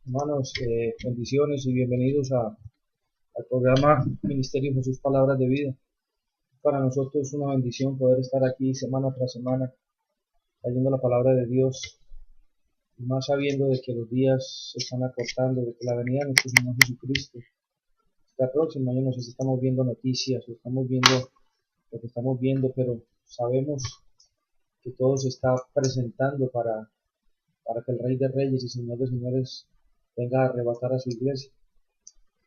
Hermanos, bendiciones y bienvenidos al programa Ministerio Jesús Palabras de Vida. Para nosotros es una bendición poder estar aquí semana tras semana trayendo la palabra de Dios, y más sabiendo de que los días se están acortando, de que la venida de nuestro Señor Jesucristo está próxima. Yo no sé si estamos viendo noticias o estamos viendo lo que estamos viendo, pero sabemos que todo se está presentando para que el Rey de Reyes y Señor de Señores venga a arrebatar a su iglesia.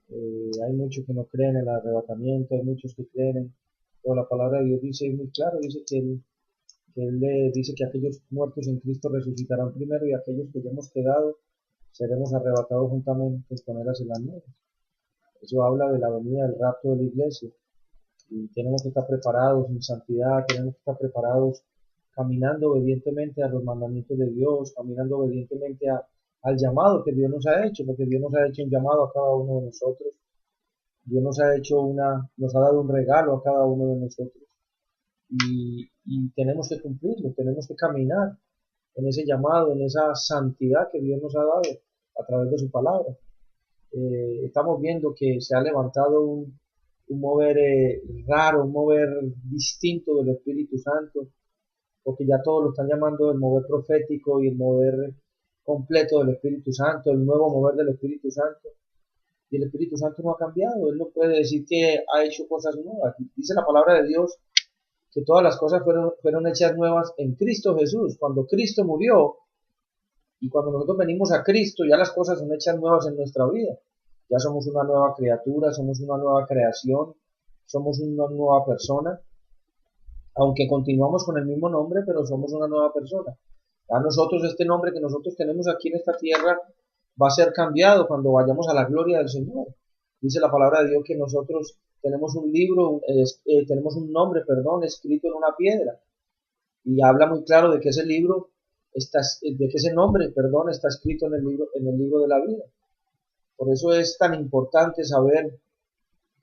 Hay muchos que no creen en el arrebatamiento, hay muchos que creen, pero la palabra de Dios dice muy claro, dice que él dice que aquellos muertos en Cristo resucitarán primero y aquellos que ya hemos quedado seremos arrebatados juntamente con él hacia las nubes. Eso habla de la venida del rapto de la iglesia y tenemos que estar preparados en santidad, tenemos que estar preparados caminando obedientemente a los mandamientos de Dios, caminando obedientemente al llamado que Dios nos ha hecho, porque Dios nos ha hecho un llamado a cada uno de nosotros. Dios nos ha dado un regalo a cada uno de nosotros y tenemos que cumplirlo, tenemos que caminar en ese llamado, en esa santidad que Dios nos ha dado a través de su palabra. Estamos viendo que se ha levantado un mover raro, un mover distinto del Espíritu Santo, porque ya todos lo están llamando el mover profético y el mover completo del Espíritu Santo, el nuevo mover del Espíritu Santo. Y el Espíritu Santo no ha cambiado, Él no puede decir que ha hecho cosas nuevas. Dice la palabra de Dios que todas las cosas fueron hechas nuevas en Cristo Jesús. Cuando Cristo murió y cuando nosotros venimos a Cristo, ya las cosas son hechas nuevas en nuestra vida. Ya somos una nueva criatura, somos una nueva creación, somos una nueva persona. Aunque continuamos con el mismo nombre, pero somos una nueva persona. A nosotros este nombre que nosotros tenemos aquí en esta tierra va a ser cambiado cuando vayamos a la gloria del Señor. Dice la palabra de Dios que nosotros tenemos un libro, tenemos un nombre, escrito en una piedra. Y habla muy claro de que ese libro, de que ese nombre, está escrito en el libro de la vida. Por eso es tan importante saber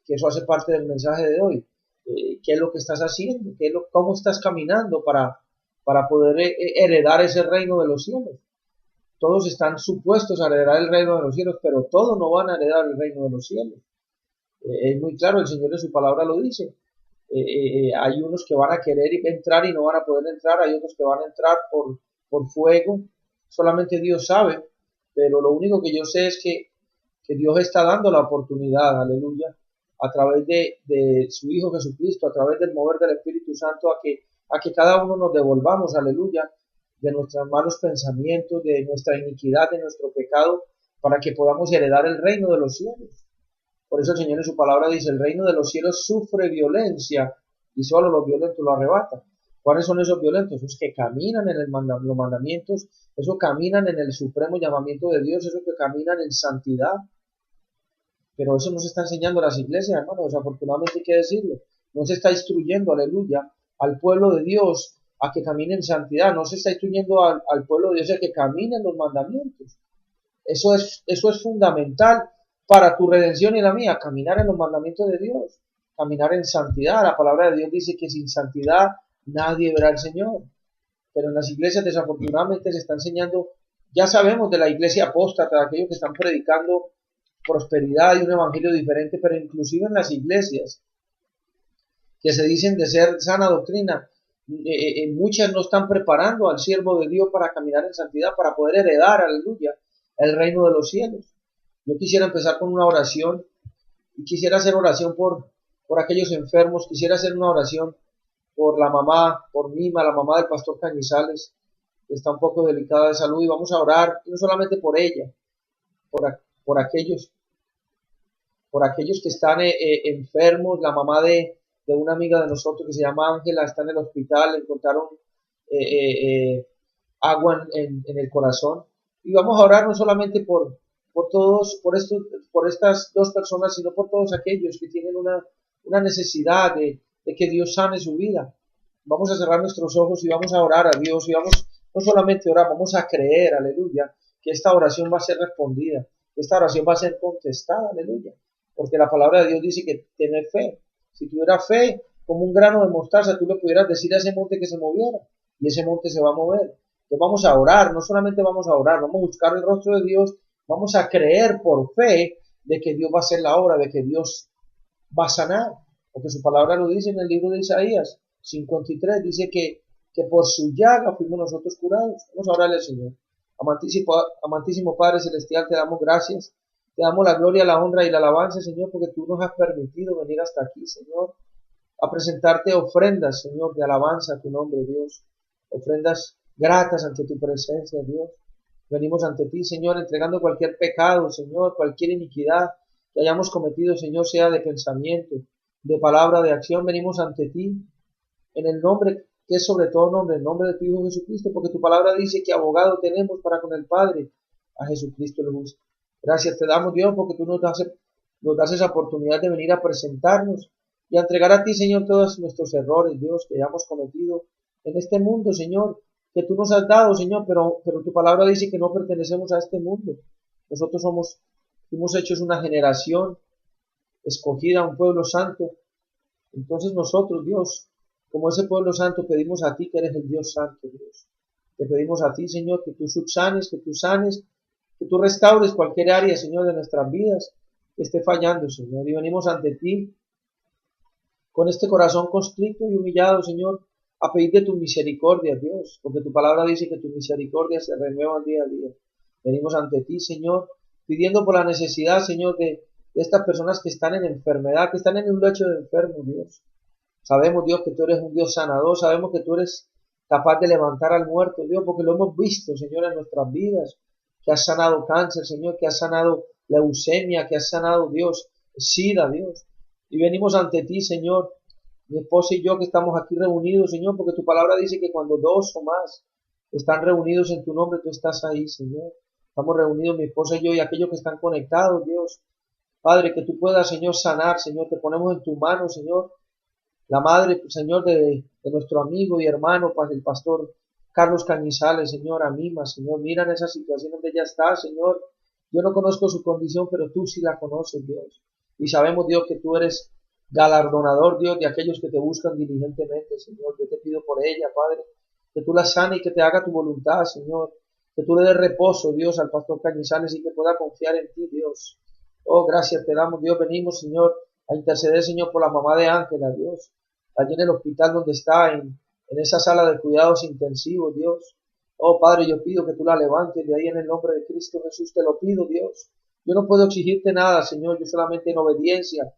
que eso hace parte del mensaje de hoy. ¿Qué es lo que estás haciendo? ¿Cómo estás caminando para poder heredar ese reino de los cielos? Todos están supuestos a heredar el reino de los cielos, pero todos no van a heredar el reino de los cielos. Es muy claro, el Señor en su palabra lo dice. Hay unos que van a querer entrar y no van a poder entrar, hay otros que van a entrar por fuego. Solamente Dios sabe, pero lo único que yo sé es que Dios está dando la oportunidad, aleluya, a través de su Hijo Jesucristo, a través del mover del Espíritu Santo, a que cada uno nos devolvamos, aleluya, de nuestros malos pensamientos, de nuestra iniquidad, de nuestro pecado, para que podamos heredar el reino de los cielos. Por eso el Señor en su palabra dice, el reino de los cielos sufre violencia y solo los violentos lo arrebatan. ¿Cuáles son esos violentos? Esos que caminan en los mandamientos, esos que caminan en el supremo llamamiento de Dios, esos que caminan en santidad. Pero eso no se está enseñando a las iglesias, hermano, desafortunadamente hay que decirlo. No se está instruyendo, aleluya, al pueblo de Dios a que camine en santidad. No se está instruyendo al pueblo de Dios a que camine en los mandamientos. Eso es fundamental para tu redención y la mía, caminar en los mandamientos de Dios, caminar en santidad. La palabra de Dios dice que sin santidad nadie verá al Señor. Pero en las iglesias desafortunadamente se está enseñando, ya sabemos de la iglesia apóstata, de aquellos que están predicando prosperidad y un evangelio diferente, pero inclusive en las iglesias que se dicen de ser sana doctrina, muchas no están preparando al siervo de Dios para caminar en santidad, para poder heredar, aleluya, el reino de los cielos. Yo quisiera empezar con una oración y quisiera hacer oración por aquellos enfermos, quisiera hacer una oración por la mamá, por Mima, la mamá del pastor Cañizales, que está un poco delicada de salud, y vamos a orar no solamente por ella, por aquellos que están enfermos. La mamá de una amiga de nosotros que se llama Ángela está en el hospital, le encontraron agua en el corazón. Y vamos a orar no solamente por estas dos personas, sino por todos aquellos que tienen una necesidad de que Dios sane su vida. Vamos a cerrar nuestros ojos y vamos a orar a Dios y vamos no solamente a orar, vamos a creer, aleluya, que esta oración va a ser respondida, que esta oración va a ser contestada, aleluya. Porque la palabra de Dios dice que tener fe. Si tuviera fe, como un grano de mostaza, tú le pudieras decir a ese monte que se moviera, y ese monte se va a mover. Entonces vamos a orar, no solamente vamos a orar, vamos a buscar el rostro de Dios Vamos a creer por fe de que Dios va a hacer la obra, de que Dios va a sanar. Porque su palabra lo dice en el libro de Isaías 53, dice que por su llaga fuimos nosotros curados. Vamos a orarle al Señor. Amantísimo Padre Celestial, te damos gracias. Te damos la gloria, la honra y la alabanza, Señor, porque tú nos has permitido venir hasta aquí, Señor, a presentarte ofrendas, Señor, de alabanza a tu nombre, Dios. Ofrendas gratas ante tu presencia, Dios. Venimos ante ti, Señor, entregando cualquier pecado, Señor, cualquier iniquidad que hayamos cometido, Señor, sea de pensamiento, de palabra, de acción. Venimos ante ti en el nombre que es sobre todo nombre, el nombre de tu Hijo Jesucristo, porque tu palabra dice que abogado tenemos para con el Padre, a Jesucristo el justo. Gracias te damos, Dios, porque tú nos das esa oportunidad de venir a presentarnos y a entregar a ti, Señor, todos nuestros errores, Dios, que hayamos cometido en este mundo, Señor, que tú nos has dado, Señor, pero tu palabra dice que no pertenecemos a este mundo. Nosotros fuimos hechos una generación escogida, un pueblo santo. Entonces nosotros, Dios, como ese pueblo santo, pedimos a ti que eres el Dios santo, Dios. Te pedimos a ti, Señor, que tú subsanes, que tú sanes, que tú restaures cualquier área, Señor, de nuestras vidas que esté fallando, Señor. Y venimos ante ti con este corazón constricto y humillado, Señor, a pedirte tu misericordia, Dios, porque tu palabra dice que tu misericordia se renueva día a día. Venimos ante ti, Señor, pidiendo por la necesidad, Señor, de estas personas que están en enfermedad, que están en un lecho de enfermo, Dios. Sabemos, Dios, que tú eres un Dios sanador, sabemos que tú eres capaz de levantar al muerto, Dios, porque lo hemos visto, Señor, en nuestras vidas, que has sanado cáncer, Señor, que has sanado leucemia, que has sanado, Dios, SIDA, Dios. Y venimos ante ti, Señor, mi esposa y yo que estamos aquí reunidos, Señor, porque tu palabra dice que cuando dos o más están reunidos en tu nombre, tú estás ahí, Señor. Estamos reunidos, mi esposa y yo, y aquellos que están conectados, Dios. Padre, que tú puedas, Señor, sanar, Señor, te ponemos en tu mano, Señor. La madre, Señor, de nuestro amigo y hermano, el pastor Carlos Cañizales, Señor, Amima, Señor, mira en esa situación donde ella está, Señor. Yo no conozco su condición, pero tú sí la conoces, Dios. Y sabemos, Dios, que tú eres galardonador, Dios, de aquellos que te buscan diligentemente, Señor. Yo te pido por ella, Padre, que tú la sanes y que te haga tu voluntad, Señor. Que tú le des reposo, Dios, al pastor Cañizales y que pueda confiar en ti, Dios. Oh, gracias te damos, Dios. Venimos, Señor, a interceder, Señor, por la mamá de Ángela, Dios. Allí en el hospital donde está, en esa sala de cuidados intensivos, Dios. Oh, Padre, yo pido que tú la levantes de ahí en el nombre de Cristo Jesús. Te lo pido, Dios. Yo no puedo exigirte nada, Señor. Yo solamente en obediencia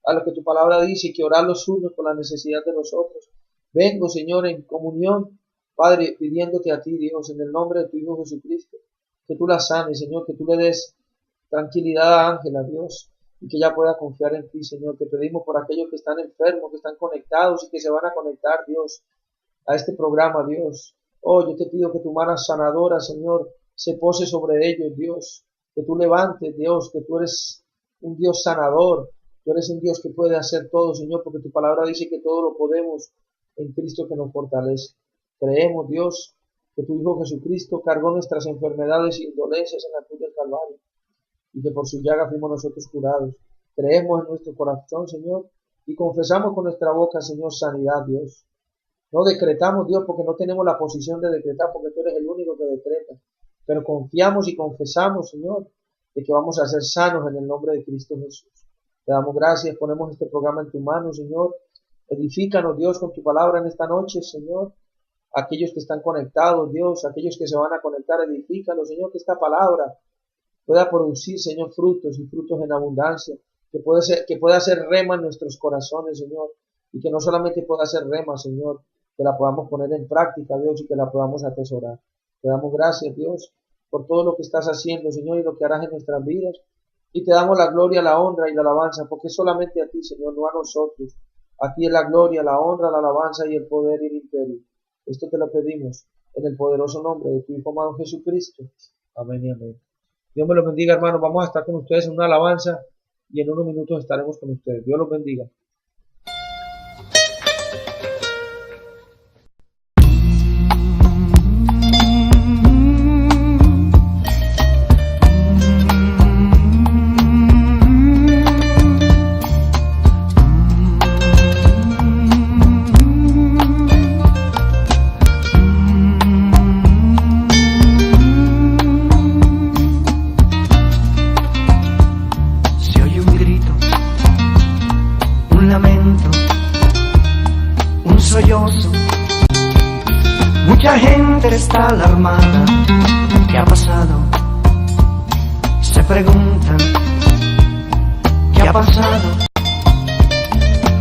a lo que tu palabra dice, que orar los unos por la necesidad de los otros. Vengo, Señor, en comunión, Padre, pidiéndote a ti, Dios, en el nombre de tu Hijo Jesucristo, que tú la sanes, Señor, que tú le des tranquilidad a Ángela, Dios, y que ella pueda confiar en ti, Señor. Te pedimos por aquellos que están enfermos, que están conectados y que se van a conectar, Dios, a este programa, Dios. Oh, yo te pido que tu mano sanadora, Señor, se pose sobre ellos, Dios. Que tú levantes, Dios, que tú eres un Dios sanador. Tú eres un Dios que puede hacer todo, Señor, porque tu palabra dice que todo lo podemos en Cristo que nos fortalece. Creemos, Dios, que tu Hijo Jesucristo cargó nuestras enfermedades y dolencias en la cruz del Calvario, y que por su llaga fuimos nosotros curados. Creemos en nuestro corazón, Señor, y confesamos con nuestra boca, Señor, sanidad, Dios. No decretamos, Dios, porque no tenemos la posición de decretar, porque tú eres el único que decreta. Pero confiamos y confesamos, Señor, de que vamos a ser sanos en el nombre de Cristo Jesús. Te damos gracias, ponemos este programa en tu mano, Señor. Edifícanos, Dios, con tu palabra en esta noche, Señor. Aquellos que están conectados, Dios, aquellos que se van a conectar, edifícanos, Señor, que esta palabra pueda producir, Señor, frutos y frutos en abundancia, que pueda ser rema en nuestros corazones, Señor, y que no solamente pueda ser rema, Señor, que la podamos poner en práctica, Dios, y que la podamos atesorar. Te damos gracias, Dios, por todo lo que estás haciendo, Señor, y lo que harás en nuestras vidas, y te damos la gloria, la honra y la alabanza, porque solamente a ti, Señor, no a nosotros. A ti es la gloria, la honra, la alabanza y el poder y el imperio. Esto te lo pedimos en el poderoso nombre de tu Hijo amado Jesucristo. Amén y amén. Dios me los bendiga, hermanos. Vamos a estar con ustedes en una alabanza y en unos minutos estaremos con ustedes. Dios los bendiga. gente está alarmada. ¿Qué ha pasado? Se preguntan. ¿Qué ha pasado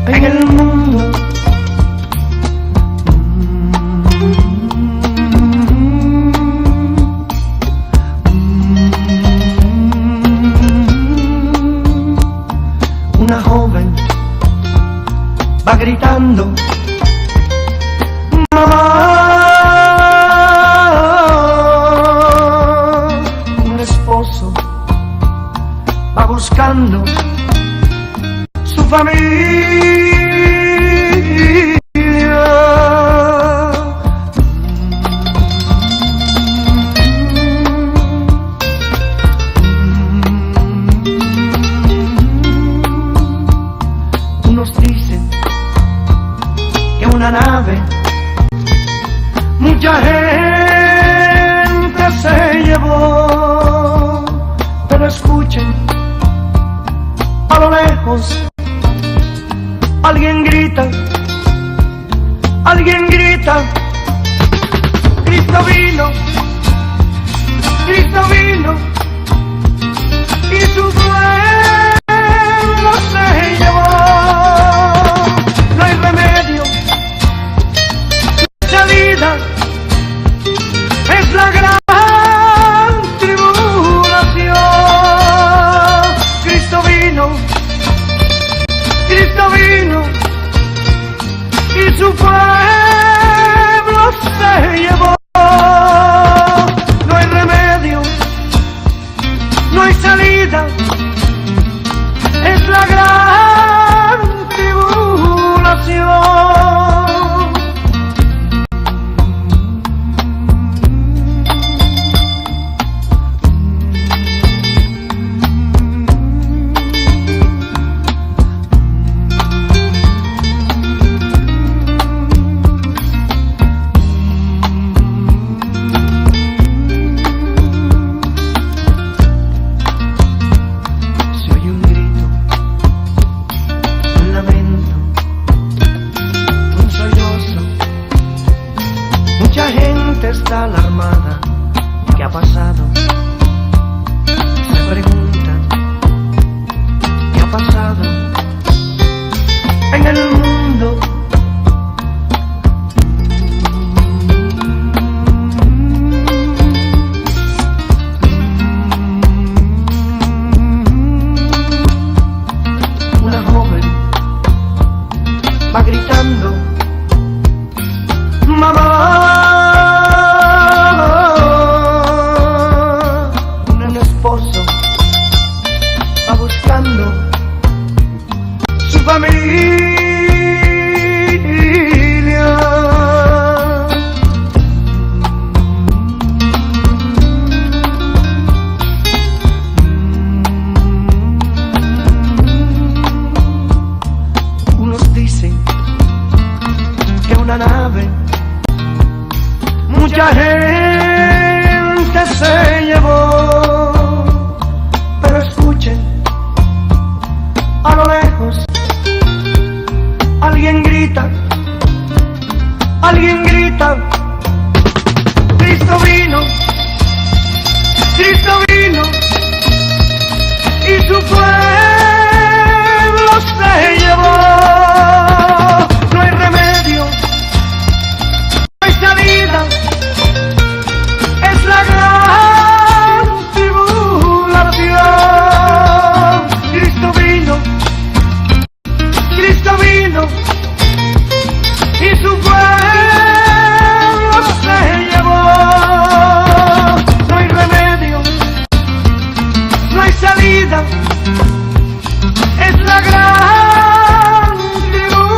en el mundo? Una joven va gritando: mamá. Un esposo va buscando su familia. Unos dicen que una nave mucha gente se llevó, pero escuchen, a lo lejos alguien grita, Cristo vino, y su pueblo se llevó. No hay remedio, salida, es la gran tribulación. Cristo vino, y su pueblo se llevó. No hay remedio, no hay salida, es la gran tribulación. Mucha gente está alarmada. ¿Qué ha pasado? Se preguntan. ¿Qué ha pasado en el mundo? Una joven va gritando: mamá. Va buscando su familia. Unos dicen que una nave mucha gente se llevó, pero escuchen, a lo lejos alguien grita, Cristo vino, y su pueblo se llevó. No hay remedio, no hay salida, es la gran tribulación. Cristo vino, y su pueblo se llevó. No hay remedio, no hay salida, es la gran tribulación.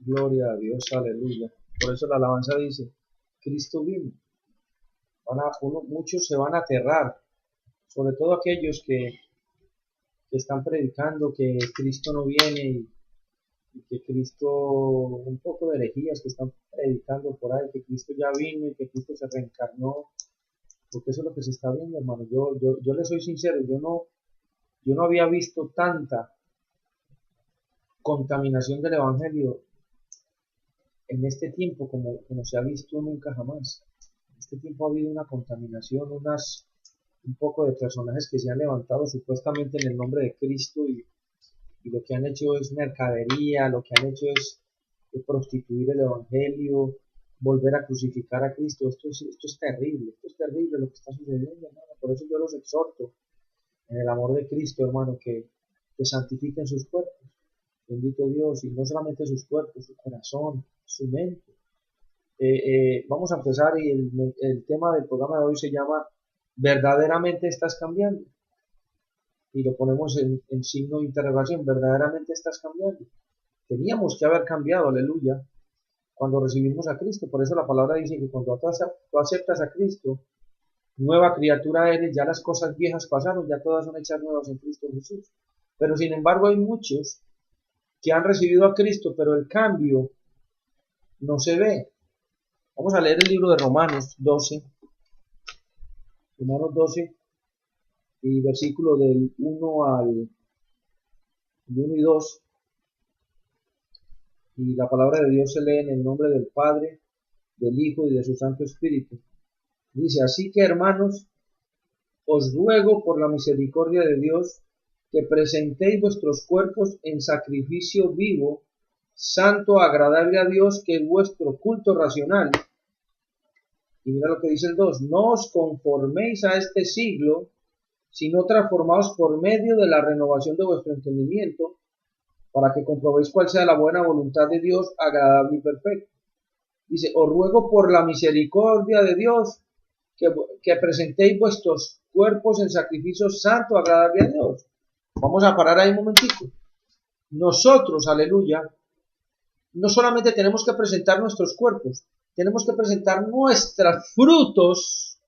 Gloria a Dios, aleluya. Por eso la alabanza dice: Cristo vino. Muchos se van a aterrar, sobre todo aquellos que están predicando que Cristo no viene y que Cristo, un poco de herejías que están predicando por ahí, que Cristo ya vino y que Cristo se reencarnó, porque eso es lo que se está viendo, hermano. Yo le soy sincero, yo no había visto tanta contaminación del Evangelio en este tiempo como se ha visto nunca jamás. En este tiempo ha habido una contaminación, un poco de personajes que se han levantado supuestamente en el nombre de Cristo y lo que han hecho es mercadería, lo que han hecho es prostituir el Evangelio, volver a crucificar a Cristo. Esto es terrible lo que está sucediendo, hermano. Por eso yo los exhorto en el amor de Cristo, hermano, que santifiquen sus cuerpos. Bendito Dios, y no solamente sus cuerpos, su corazón, su mente. Vamos a empezar y el tema del programa de hoy se llama ¿verdaderamente estás cambiando? Y lo ponemos en signo de interrogación, ¿verdaderamente estás cambiando? Teníamos que haber cambiado, aleluya, cuando recibimos a Cristo. Por eso la palabra dice que cuando tú aceptas a Cristo, nueva criatura eres, ya las cosas viejas pasaron, ya todas son hechas nuevas en Cristo Jesús. Pero sin embargo hay muchos que han recibido a Cristo, pero el cambio no se ve. Vamos a leer el libro de Romanos 12, y versículo del 1 y 2, y la palabra de Dios se lee en el nombre del Padre, del Hijo y de su Santo Espíritu. Dice, así que hermanos, os ruego por la misericordia de Dios, que presentéis vuestros cuerpos en sacrificio vivo, santo, agradable a Dios, que es vuestro culto racional. Y mira lo que dice el 2, no os conforméis a este siglo, sino transformaos por medio de la renovación de vuestro entendimiento, para que comprobéis cuál sea la buena voluntad de Dios, agradable y perfecta. Dice, os ruego por la misericordia de Dios, que presentéis vuestros cuerpos en sacrificio santo, agradable a Dios. Vamos a parar ahí un momentico. Nosotros, aleluya, no solamente tenemos que presentar nuestros cuerpos, tenemos que presentar nuestros frutos,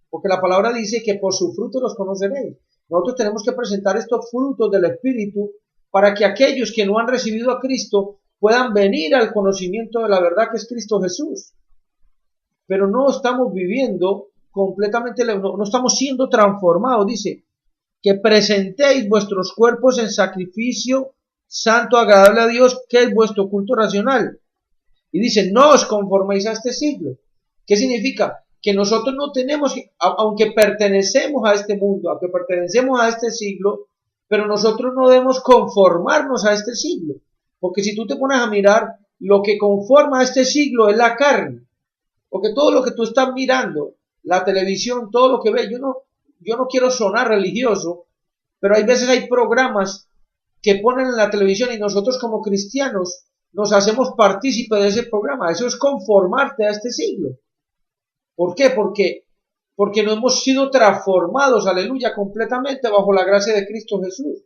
porque la palabra dice que por sus frutos los conoceréis. Nosotros tenemos que presentar estos frutos del Espíritu para que aquellos que no han recibido a Cristo puedan venir al conocimiento de la verdad que es Cristo Jesús. Pero no estamos viviendo completamente, no estamos siendo transformados. Dice, que presentéis vuestros cuerpos en sacrificio santo, agradable a Dios, que es vuestro culto racional. Y dice, no os conforméis a este siglo. ¿Qué significa? Que nosotros no tenemos, aunque pertenecemos a este mundo, aunque pertenecemos a este siglo, pero nosotros no debemos conformarnos a este siglo. Porque si tú te pones a mirar, lo que conforma a este siglo es la carne. Porque todo lo que tú estás mirando, la televisión, todo lo que ves, yo no quiero sonar religioso, pero hay veces hay programas que ponen en la televisión y nosotros como cristianos nos hacemos partícipes de ese programa. Eso es conformarte a este siglo. ¿Por qué? Porque no hemos sido transformados, aleluya, completamente bajo la gracia de Cristo Jesús.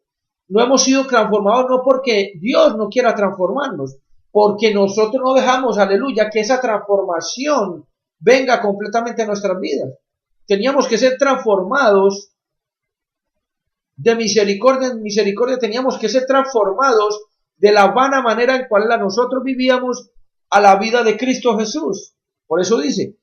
No hemos sido transformados no porque Dios no quiera transformarnos, porque nosotros no dejamos, aleluya, que esa transformación venga completamente a nuestras vidas. Teníamos que ser transformados de misericordia en misericordia, teníamos que ser transformados de la vana manera en cual nosotros vivíamos a la vida de Cristo Jesús. Por eso dice,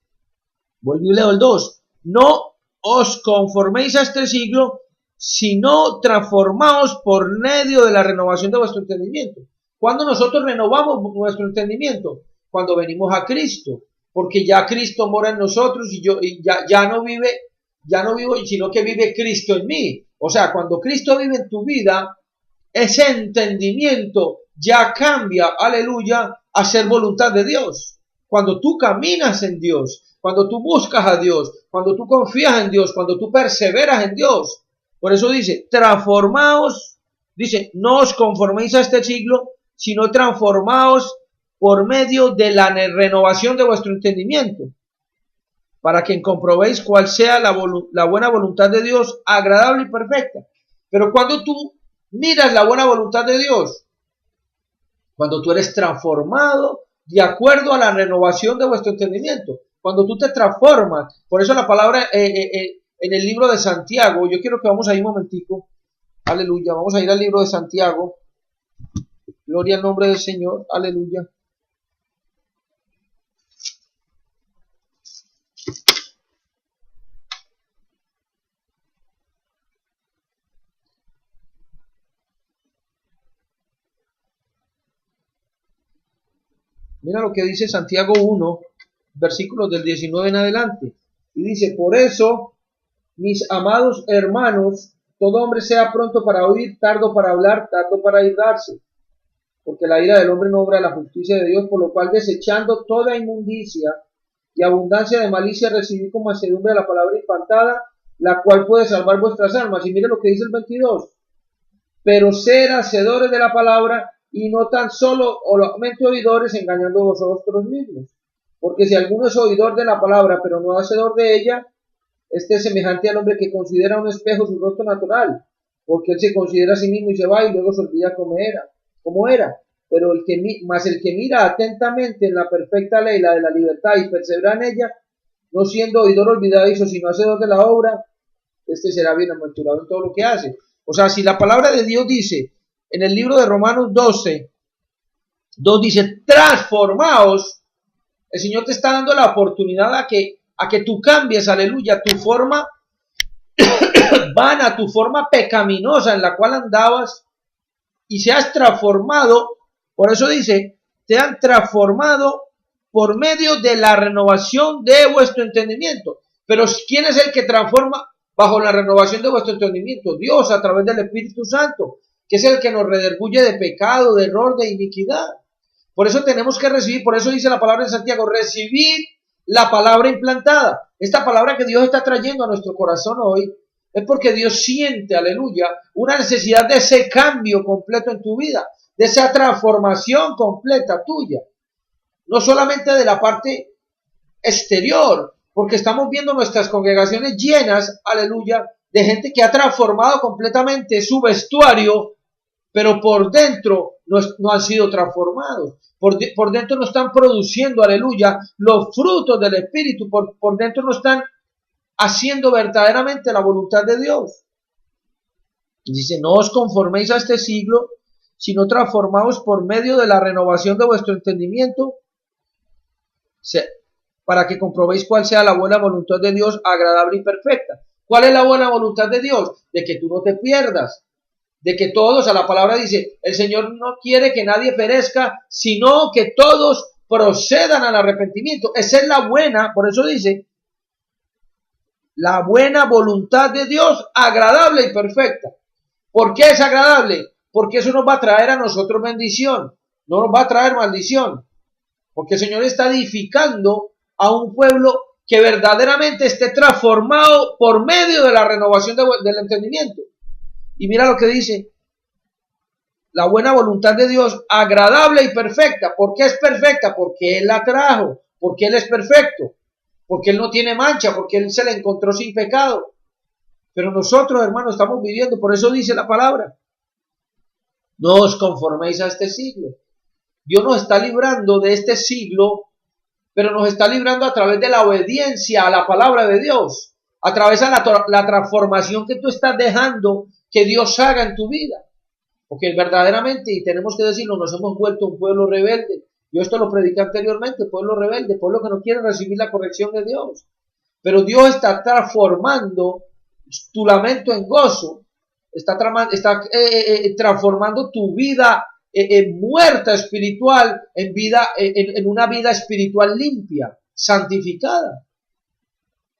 vuelvo y leo el 2, no os conforméis a este siglo, sino transformaos por medio de la renovación de vuestro entendimiento. ¿Cuándo nosotros renovamos nuestro entendimiento? Cuando venimos a Cristo, porque ya Cristo mora en nosotros y ya no vivo, sino que vive Cristo en mí. O sea, cuando Cristo vive en tu vida, ese entendimiento ya cambia, aleluya, a ser voluntad de Dios. Cuando tú caminas en Dios, cuando tú buscas a Dios, cuando tú confías en Dios, cuando tú perseveras en Dios. Por eso dice, transformaos, dice, no os conforméis a este siglo, sino transformaos por medio de la renovación de vuestro entendimiento, para que comprobéis cuál sea la buena voluntad de Dios, agradable y perfecta. Pero cuando tú miras la buena voluntad de Dios, cuando tú eres transformado de acuerdo a la renovación de vuestro entendimiento, cuando tú te transformas, por eso la palabra en el libro de Santiago, yo quiero que vamos ahí un momentico, aleluya, vamos a ir al libro de Santiago, Gloria al nombre del Señor. Aleluya. Mira lo que dice Santiago 1, versículos del 19 en adelante. Y dice, por eso, mis amados hermanos, todo hombre sea pronto para oír, tardo para hablar, tardo para irarse. Porque la ira del hombre no obra la justicia de Dios, por lo cual desechando toda inmundicia y abundancia de malicia recibid con mansedumbre la palabra implantada, la cual puede salvar vuestras almas. Y mire lo que dice el 22. Pero ser hacedores de la palabra y no tan solo solamente oidores, engañando vosotros mismos. Porque si alguno es oidor de la palabra, pero no hacedor de ella, este es semejante al hombre que considera un espejo su rostro natural, porque él se considera a sí mismo y se va y luego se olvida cómo era. Pero el que mira atentamente en la perfecta ley, la de la libertad, y persevera en ella, no siendo oidor olvidadizo, sino hacedor de la obra, este será bienaventurado en todo lo que hace. O sea, si la palabra de Dios dice, en el libro de Romanos 12, 2 dice, transformaos, el Señor te está dando la oportunidad a que tú cambies, aleluya, tu forma vana, tu forma pecaminosa en la cual andabas y seas transformado. Por eso dice, te han transformado por medio de la renovación de vuestro entendimiento. Pero ¿quién es el que transforma bajo la renovación de vuestro entendimiento? Dios, a través del Espíritu Santo, que es el que nos redarguye de pecado, de error, de iniquidad. Por eso tenemos que recibir, por eso dice la palabra de Santiago, recibir la palabra implantada. Esta palabra que Dios está trayendo a nuestro corazón hoy es porque Dios siente, aleluya, una necesidad de ese cambio completo en tu vida, de esa transformación completa tuya. No solamente de la parte exterior, porque estamos viendo nuestras congregaciones llenas, aleluya, de gente que ha transformado completamente su vestuario, pero por dentro no han sido transformados. Por dentro no están produciendo, aleluya, los frutos del Espíritu. Por dentro no están haciendo verdaderamente la voluntad de Dios. Y dice, no os conforméis a este siglo, sino transformaos por medio de la renovación de vuestro entendimiento, para que comprobéis cuál sea la buena voluntad de Dios, agradable y perfecta. ¿Cuál es la buena voluntad de Dios? De que tú no te pierdas, de que todos, a la palabra dice, el Señor no quiere que nadie perezca, sino que todos procedan al arrepentimiento. Esa es la buena, por eso dice, la buena voluntad de Dios, agradable y perfecta. ¿Por qué es agradable? Porque eso nos va a traer a nosotros bendición, no nos va a traer maldición. Porque el Señor está edificando a un pueblo que verdaderamente esté transformado por medio de la renovación del entendimiento. Y mira lo que dice, la buena voluntad de Dios, agradable y perfecta. ¿Por qué es perfecta? Porque Él la trajo, porque Él es perfecto, porque Él no tiene mancha, porque Él se le encontró sin pecado. Pero nosotros, hermanos, estamos viviendo, por eso dice la palabra, no os conforméis a este siglo. Dios nos está librando de este siglo, pero nos está librando a través de la obediencia a la palabra de Dios, a través de la transformación que tú estás dejando que Dios haga en tu vida. Porque verdaderamente, y tenemos que decirlo, nos hemos vuelto un pueblo rebelde. Yo esto lo prediqué anteriormente, pueblo rebelde, pueblo que no quiere recibir la corrección de Dios. Pero Dios está transformando tu lamento en gozo, está transformando tu vida muerta espiritual en una vida espiritual limpia, santificada.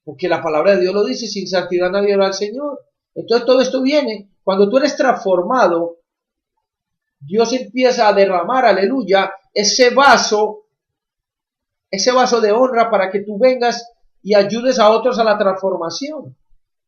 Porque la palabra de Dios lo dice, sin santidad nadie verá al Señor. Entonces todo esto viene, cuando tú eres transformado, Dios empieza a derramar, aleluya, ese vaso de honra para que tú vengas y ayudes a otros a la transformación.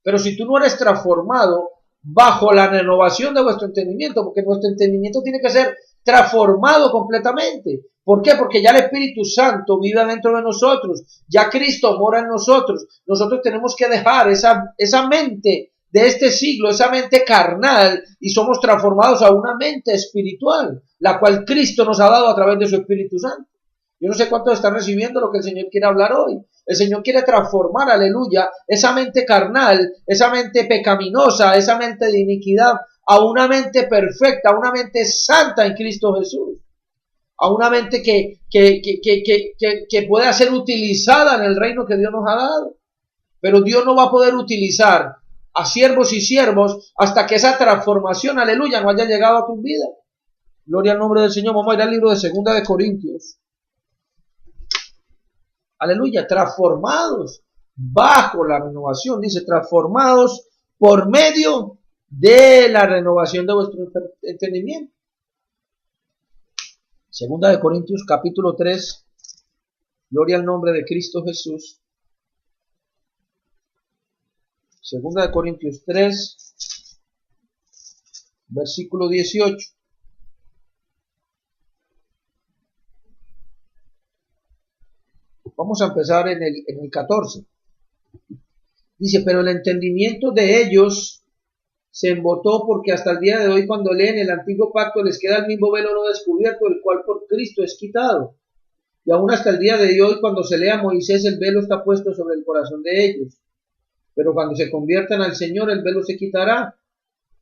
Pero si tú no eres transformado bajo la renovación de vuestro entendimiento, porque nuestro entendimiento tiene que ser transformado completamente. ¿Por qué? Porque ya el Espíritu Santo vive dentro de nosotros, ya Cristo mora en nosotros. Nosotros tenemos que dejar esa mente de este siglo, esa mente carnal, y somos transformados a una mente espiritual, la cual Cristo nos ha dado a través de su Espíritu Santo. Yo no sé cuántos están recibiendo lo que el Señor quiere hablar hoy. El Señor quiere transformar, aleluya, esa mente carnal, esa mente pecaminosa, esa mente de iniquidad, a una mente perfecta, a una mente santa en Cristo Jesús, a una mente que pueda ser utilizada en el reino que Dios nos ha dado. Pero Dios no va a poder utilizar a siervos y siervos hasta que esa transformación, aleluya, no haya llegado a tu vida. Gloria al nombre del Señor. Vamos a ir al libro de 2 de Corintios. Aleluya, transformados bajo la renovación, dice, transformados por medio de la renovación de vuestro entendimiento. 2 de Corintios capítulo 3, gloria al nombre de Cristo Jesús. 2 de Corintios 3, versículo 18. Vamos a empezar en el 14. Dice, pero el entendimiento de ellos se embotó porque hasta el día de hoy cuando leen el antiguo pacto les queda el mismo velo no descubierto, el cual por Cristo es quitado. Y aún hasta el día de hoy cuando se lea a Moisés el velo está puesto sobre el corazón de ellos. Pero cuando se conviertan al Señor el velo se quitará,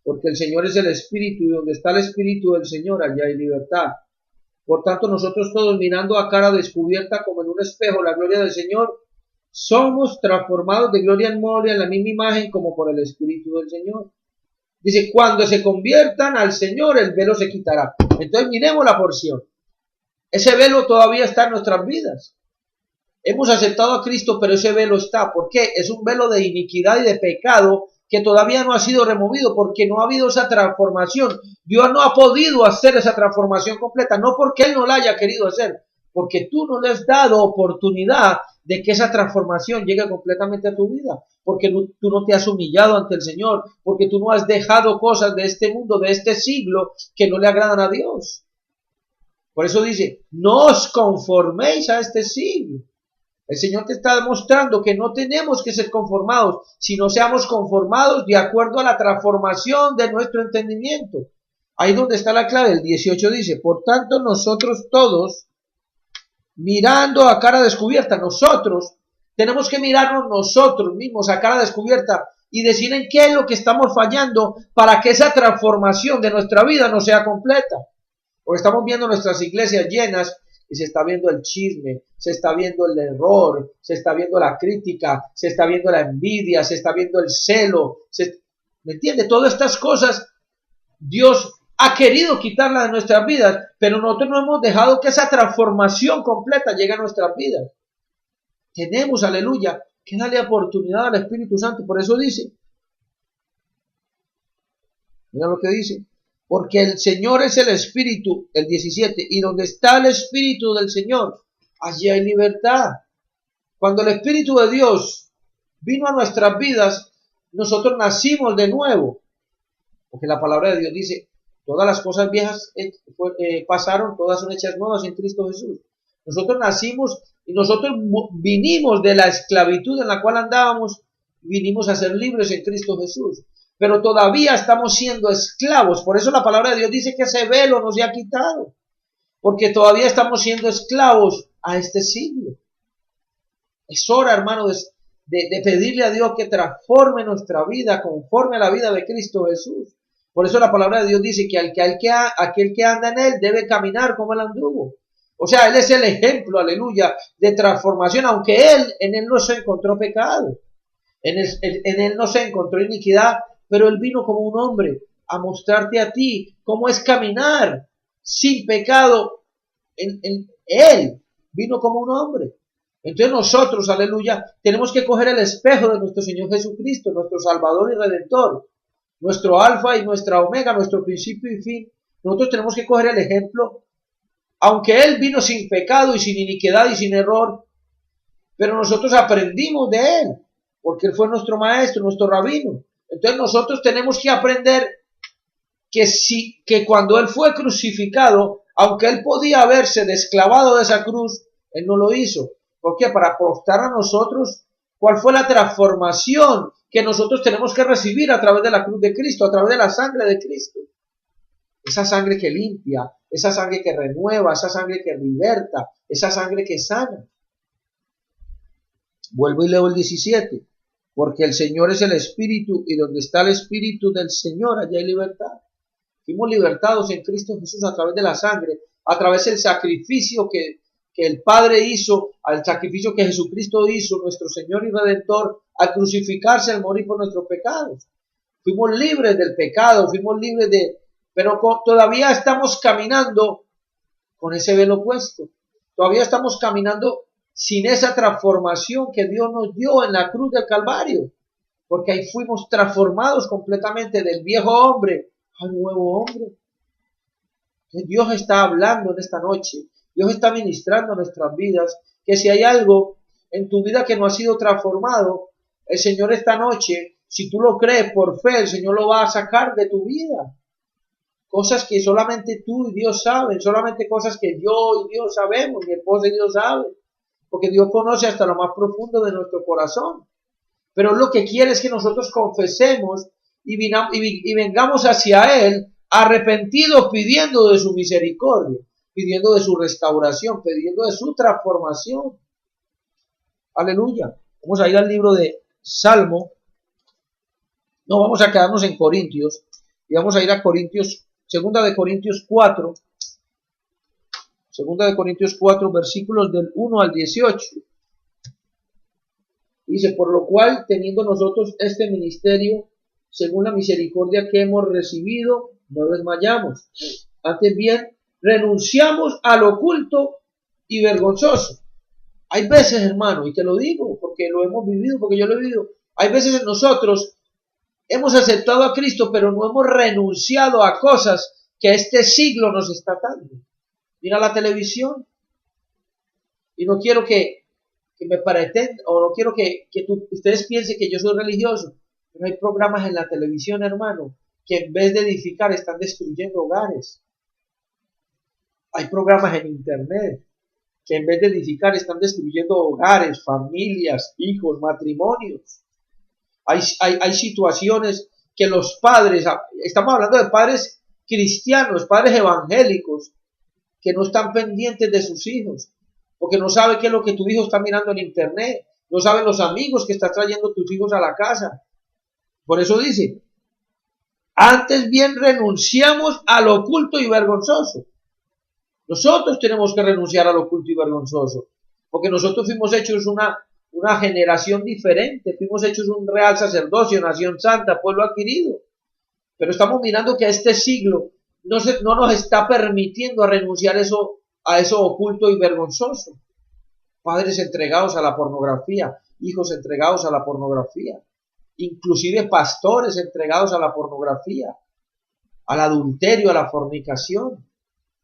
porque el Señor es el Espíritu y donde está el Espíritu del Señor allá hay libertad. Por tanto nosotros todos mirando a cara descubierta como en un espejo la gloria del Señor, somos transformados de gloria en gloria en la misma imagen como por el Espíritu del Señor. Dice, cuando se conviertan al Señor, el velo se quitará. Entonces miremos la porción. Ese velo todavía está en nuestras vidas. Hemos aceptado a Cristo, pero ese velo está. ¿Por qué? Es un velo de iniquidad y de pecado que todavía no ha sido removido porque no ha habido esa transformación. Dios no ha podido hacer esa transformación completa, no porque Él no la haya querido hacer, porque tú no le has dado oportunidad de que esa transformación llegue completamente a tu vida, porque tú no te has humillado ante el Señor, porque tú no has dejado cosas de este mundo, de este siglo, que no le agradan a Dios. Por eso dice, no os conforméis a este siglo. El Señor te está demostrando que no tenemos que ser conformados, sino seamos conformados de acuerdo a la transformación de nuestro entendimiento. Ahí donde está la clave, el 18 dice, por tanto nosotros todos, mirando a cara descubierta, nosotros tenemos que mirarnos nosotros mismos a cara descubierta y decir en qué es lo que estamos fallando para que esa transformación de nuestra vida no sea completa. Porque estamos viendo nuestras iglesias llenas y se está viendo el chisme, se está viendo el error, se está viendo la crítica, se está viendo la envidia, se está viendo el celo. ¿Me entiende? Todas estas cosas Dios ha querido quitarlas de nuestras vidas, pero nosotros no hemos dejado que esa transformación completa llegue a nuestras vidas. Tenemos, aleluya, que darle oportunidad al Espíritu Santo. Por eso dice, mira lo que dice, porque el Señor es el Espíritu, el 17, y donde está el Espíritu del Señor, allí hay libertad. Cuando el Espíritu de Dios vino a nuestras vidas, nosotros nacimos de nuevo, porque la palabra de Dios dice, todas las cosas viejas pasaron, todas son hechas nuevas en Cristo Jesús. Nosotros nacimos y nosotros vinimos de la esclavitud en la cual andábamos, vinimos a ser libres en Cristo Jesús. Pero todavía estamos siendo esclavos. Por eso la palabra de Dios dice que ese velo nos ha quitado. Porque todavía estamos siendo esclavos a este siglo. Es hora, hermano, de pedirle a Dios que transforme nuestra vida conforme a la vida de Cristo Jesús. Por eso la palabra de Dios dice que aquel que anda en Él debe caminar como Él anduvo. O sea, Él es el ejemplo, aleluya, de transformación, aunque en Él no se encontró pecado. En Él no se encontró iniquidad, pero Él vino como un hombre a mostrarte a ti cómo es caminar sin pecado. Él vino como un hombre. Entonces nosotros, aleluya, tenemos que coger el espejo de nuestro Señor Jesucristo, nuestro Salvador y Redentor, nuestro alfa y nuestra omega, nuestro principio y fin. Nosotros tenemos que coger el ejemplo, aunque Él vino sin pecado y sin iniquidad y sin error, pero nosotros aprendimos de Él, porque Él fue nuestro maestro, nuestro rabino. Entonces nosotros tenemos que aprender que cuando Él fue crucificado, aunque Él podía haberse desclavado de esa cruz, Él no lo hizo. ¿Por qué? Para mostrar a nosotros cuál fue la transformación que nosotros tenemos que recibir a través de la cruz de Cristo, a través de la sangre de Cristo. Esa sangre que limpia, esa sangre que renueva, esa sangre que liberta, esa sangre que sana. Vuelvo y leo el 17. porque el Señor es el Espíritu, y donde está el Espíritu del Señor, allá hay libertad. Fuimos libertados en Cristo Jesús a través de la sangre, a través del sacrificio que el Padre hizo, al sacrificio que Jesucristo hizo, nuestro Señor y Redentor, al crucificarse, al morir por nuestros pecados. Fuimos libres del pecado, fuimos libres pero todavía estamos caminando con ese velo puesto. Todavía estamos caminando sin esa transformación que Dios nos dio en la cruz del Calvario, porque ahí fuimos transformados completamente del viejo hombre al nuevo hombre. Dios está hablando en esta noche, Dios está ministrando a nuestras vidas, que si hay algo en tu vida que no ha sido transformado, el Señor esta noche, si tú lo crees por fe, el Señor lo va a sacar de tu vida. Cosas que solamente tú y Dios saben, solamente cosas que yo y Dios sabemos, mi esposa y Dios saben, porque Dios conoce hasta lo más profundo de nuestro corazón. Pero lo que quiere es que nosotros confesemos y vengamos hacia Él arrepentidos, pidiendo de su misericordia, pidiendo de su restauración, pidiendo de su transformación. Aleluya. Vamos a ir al libro de Salmo. No, vamos a quedarnos en Corintios y vamos a ir a Corintios, segunda de Corintios 4, versículos del 1 al 18. Dice, por lo cual, teniendo nosotros este ministerio, según la misericordia que hemos recibido, no desmayamos. Antes bien, renunciamos a lo oculto y vergonzoso. Hay veces, hermano, y te lo digo porque lo hemos vivido, porque yo lo he vivido, hay veces en nosotros hemos aceptado a Cristo, pero no hemos renunciado a cosas que este siglo nos está dando. Mira la televisión, y no quiero que me pretenda, o no quiero que ustedes piensen que yo soy religioso, pero hay programas en la televisión, hermano, que en vez de edificar están destruyendo hogares. Hay programas en internet que en vez de edificar están destruyendo hogares, familias, hijos, matrimonios. Hay situaciones que los padres, estamos hablando de padres cristianos, padres evangélicos, que no están pendientes de sus hijos, porque no sabe qué es lo que tu hijo está mirando en internet, no saben los amigos que estás trayendo tus hijos a la casa. Por eso dice, antes bien renunciamos a lo oculto y vergonzoso. Nosotros tenemos que renunciar a lo oculto y vergonzoso, porque nosotros fuimos hechos una generación diferente, fuimos hechos un real sacerdocio, nación santa, pueblo adquirido. Pero estamos mirando que a este siglo no nos está permitiendo renunciar a eso oculto y vergonzoso. Padres entregados a la pornografía, hijos entregados a la pornografía, inclusive pastores entregados a la pornografía, al adulterio, a la fornicación.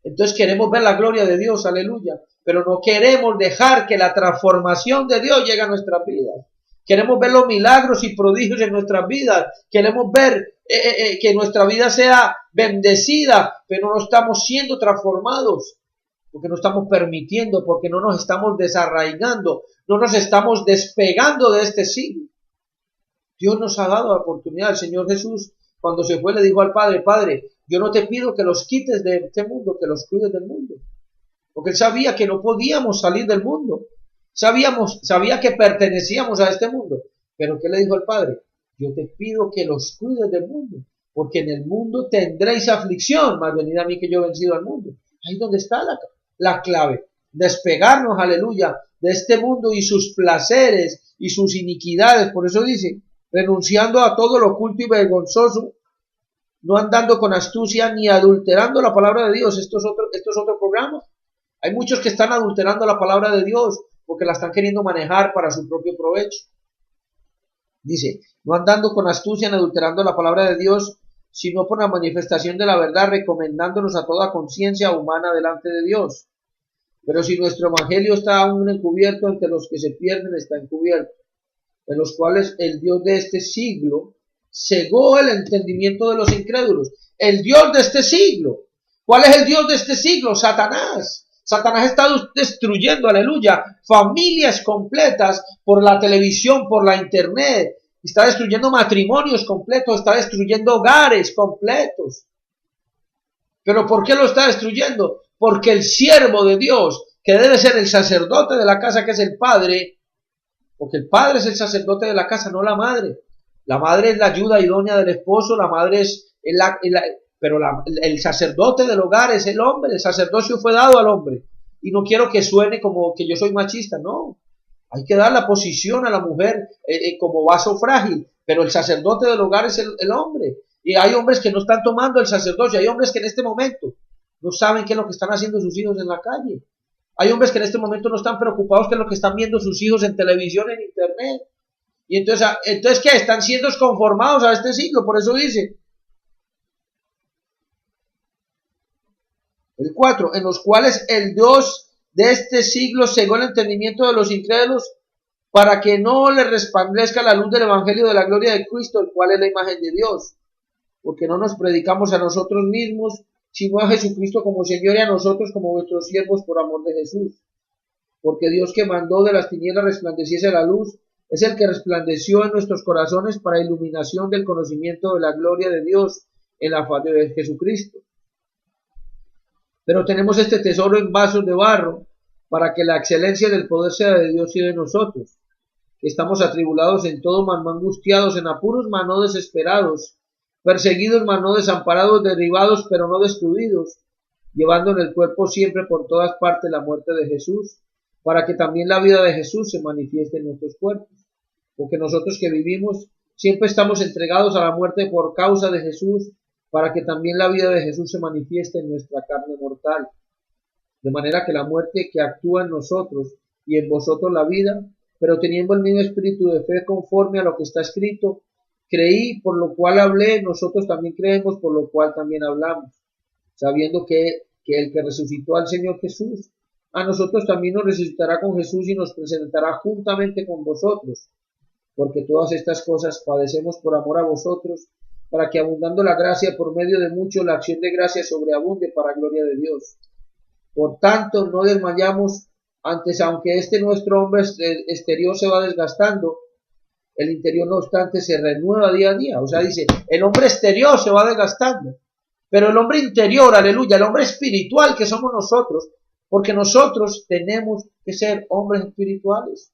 Entonces queremos ver la gloria de Dios, aleluya, pero no queremos dejar que la transformación de Dios llegue a nuestras vidas. Queremos ver los milagros y prodigios en nuestras vidas. Queremos ver que nuestra vida sea bendecida, pero no estamos siendo transformados, porque no estamos permitiendo, porque no nos estamos desarraigando, no nos estamos despegando de este siglo. Dios nos ha dado la oportunidad. El Señor Jesús, cuando se fue, le dijo al Padre, Padre, yo no te pido que los quites de este mundo, que los cuides del mundo. Porque Él sabía que no podíamos salir del mundo. Sabía que pertenecíamos a este mundo. Pero ¿qué le dijo el Padre? Yo te pido que los cuides del mundo, porque en el mundo tendréis aflicción, mas venid a mí que yo he vencido al mundo. Ahí es donde está la clave. Despegarnos, aleluya, de este mundo y sus placeres y sus iniquidades. Por eso dice, renunciando a todo lo oculto y vergonzoso, no andando con astucia ni adulterando la palabra de Dios. Esto es otro programa. Hay muchos que están adulterando la palabra de Dios porque la están queriendo manejar para su propio provecho. Dice, no andando con astucia ni adulterando la palabra de Dios, sino por la manifestación de la verdad, recomendándonos a toda conciencia humana delante de Dios. Pero si nuestro evangelio está aún encubierto, entre los que se pierden está encubierto, en los cuales el Dios de este siglo cegó el entendimiento de los incrédulos. El Dios de este siglo. ¿Cuál es el Dios de este siglo? Satanás. Satanás está destruyendo, aleluya, familias completas por la televisión, por la internet. Está destruyendo matrimonios completos, está destruyendo hogares completos. ¿Pero por qué lo está destruyendo? Porque el siervo de Dios, que debe ser el sacerdote de la casa, que es el Padre, Porque el padre es el sacerdote de la casa, no la madre. La madre es la ayuda idónea del esposo, la madre es el sacerdote del hogar es el hombre. El sacerdocio fue dado al hombre. Y no quiero que suene como que yo soy machista, no. Hay que dar la posición a la mujer como vaso frágil, pero el sacerdote del hogar es el hombre. Y hay hombres que no están tomando el sacerdocio, hay hombres que en este momento no saben qué es lo que están haciendo sus hijos en la calle. Hay hombres que en este momento no están preocupados qué es lo que están viendo sus hijos en televisión, en internet. Y entonces ¿qué? Están siendo conformados a este siglo, por eso dice. El 4, en los cuales el Dios de este siglo cegó el entendimiento de los incrédulos para que no les resplandezca la luz del evangelio de la gloria de Cristo, el cual es la imagen de Dios. Porque no nos predicamos a nosotros mismos, sino a Jesucristo como Señor y a nosotros como vuestros siervos por amor de Jesús. Porque Dios que mandó de las tinieblas resplandeciese la luz, es el que resplandeció en nuestros corazones para iluminación del conocimiento de la gloria de Dios en la faz de Jesucristo. Pero tenemos este tesoro en vasos de barro, para que la excelencia del poder sea de Dios y de nosotros, que estamos atribulados en todo, mas no angustiados, en apuros, mas no desesperados, perseguidos, mas no desamparados, derribados, pero no destruidos, llevando en el cuerpo siempre por todas partes la muerte de Jesús, para que también la vida de Jesús se manifieste en nuestros cuerpos. Porque nosotros que vivimos siempre estamos entregados a la muerte por causa de Jesús, para que también la vida de Jesús se manifieste en nuestra carne mortal. De manera que la muerte que actúa en nosotros y en vosotros la vida, pero teniendo el mismo espíritu de fe conforme a lo que está escrito, creí, por lo cual hablé, nosotros también creemos, por lo cual también hablamos, sabiendo que el que resucitó al Señor Jesús, a nosotros también nos resucitará con Jesús y nos presentará juntamente con vosotros, porque todas estas cosas padecemos por amor a vosotros, para que abundando la gracia por medio de muchos, la acción de gracia sobreabunde para gloria de Dios. Por tanto, no desmayamos, antes aunque este nuestro hombre exterior se va desgastando, el interior no obstante se renueva día a día. O sea, dice, el hombre exterior se va desgastando, pero el hombre interior, aleluya, el hombre espiritual que somos nosotros, porque nosotros tenemos que ser hombres espirituales.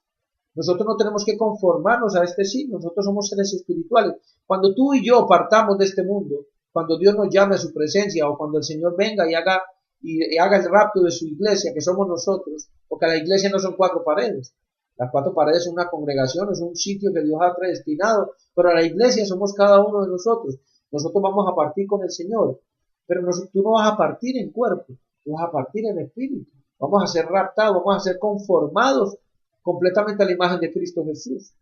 Nosotros no tenemos que conformarnos a este siglo, nosotros somos seres espirituales. Cuando tú y yo partamos de este mundo, cuando Dios nos llame a su presencia o cuando el Señor venga y haga el rapto de su iglesia, que somos nosotros, porque la iglesia no son 4 paredes. Las 4 paredes son una congregación, es un sitio que Dios ha predestinado, pero la iglesia somos cada uno de nosotros. Nosotros vamos a partir con el Señor, pero tú no vas a partir en cuerpo, tú vas a partir en espíritu. Vamos a ser raptados, vamos a ser conformados completamente a la imagen de Cristo Jesús.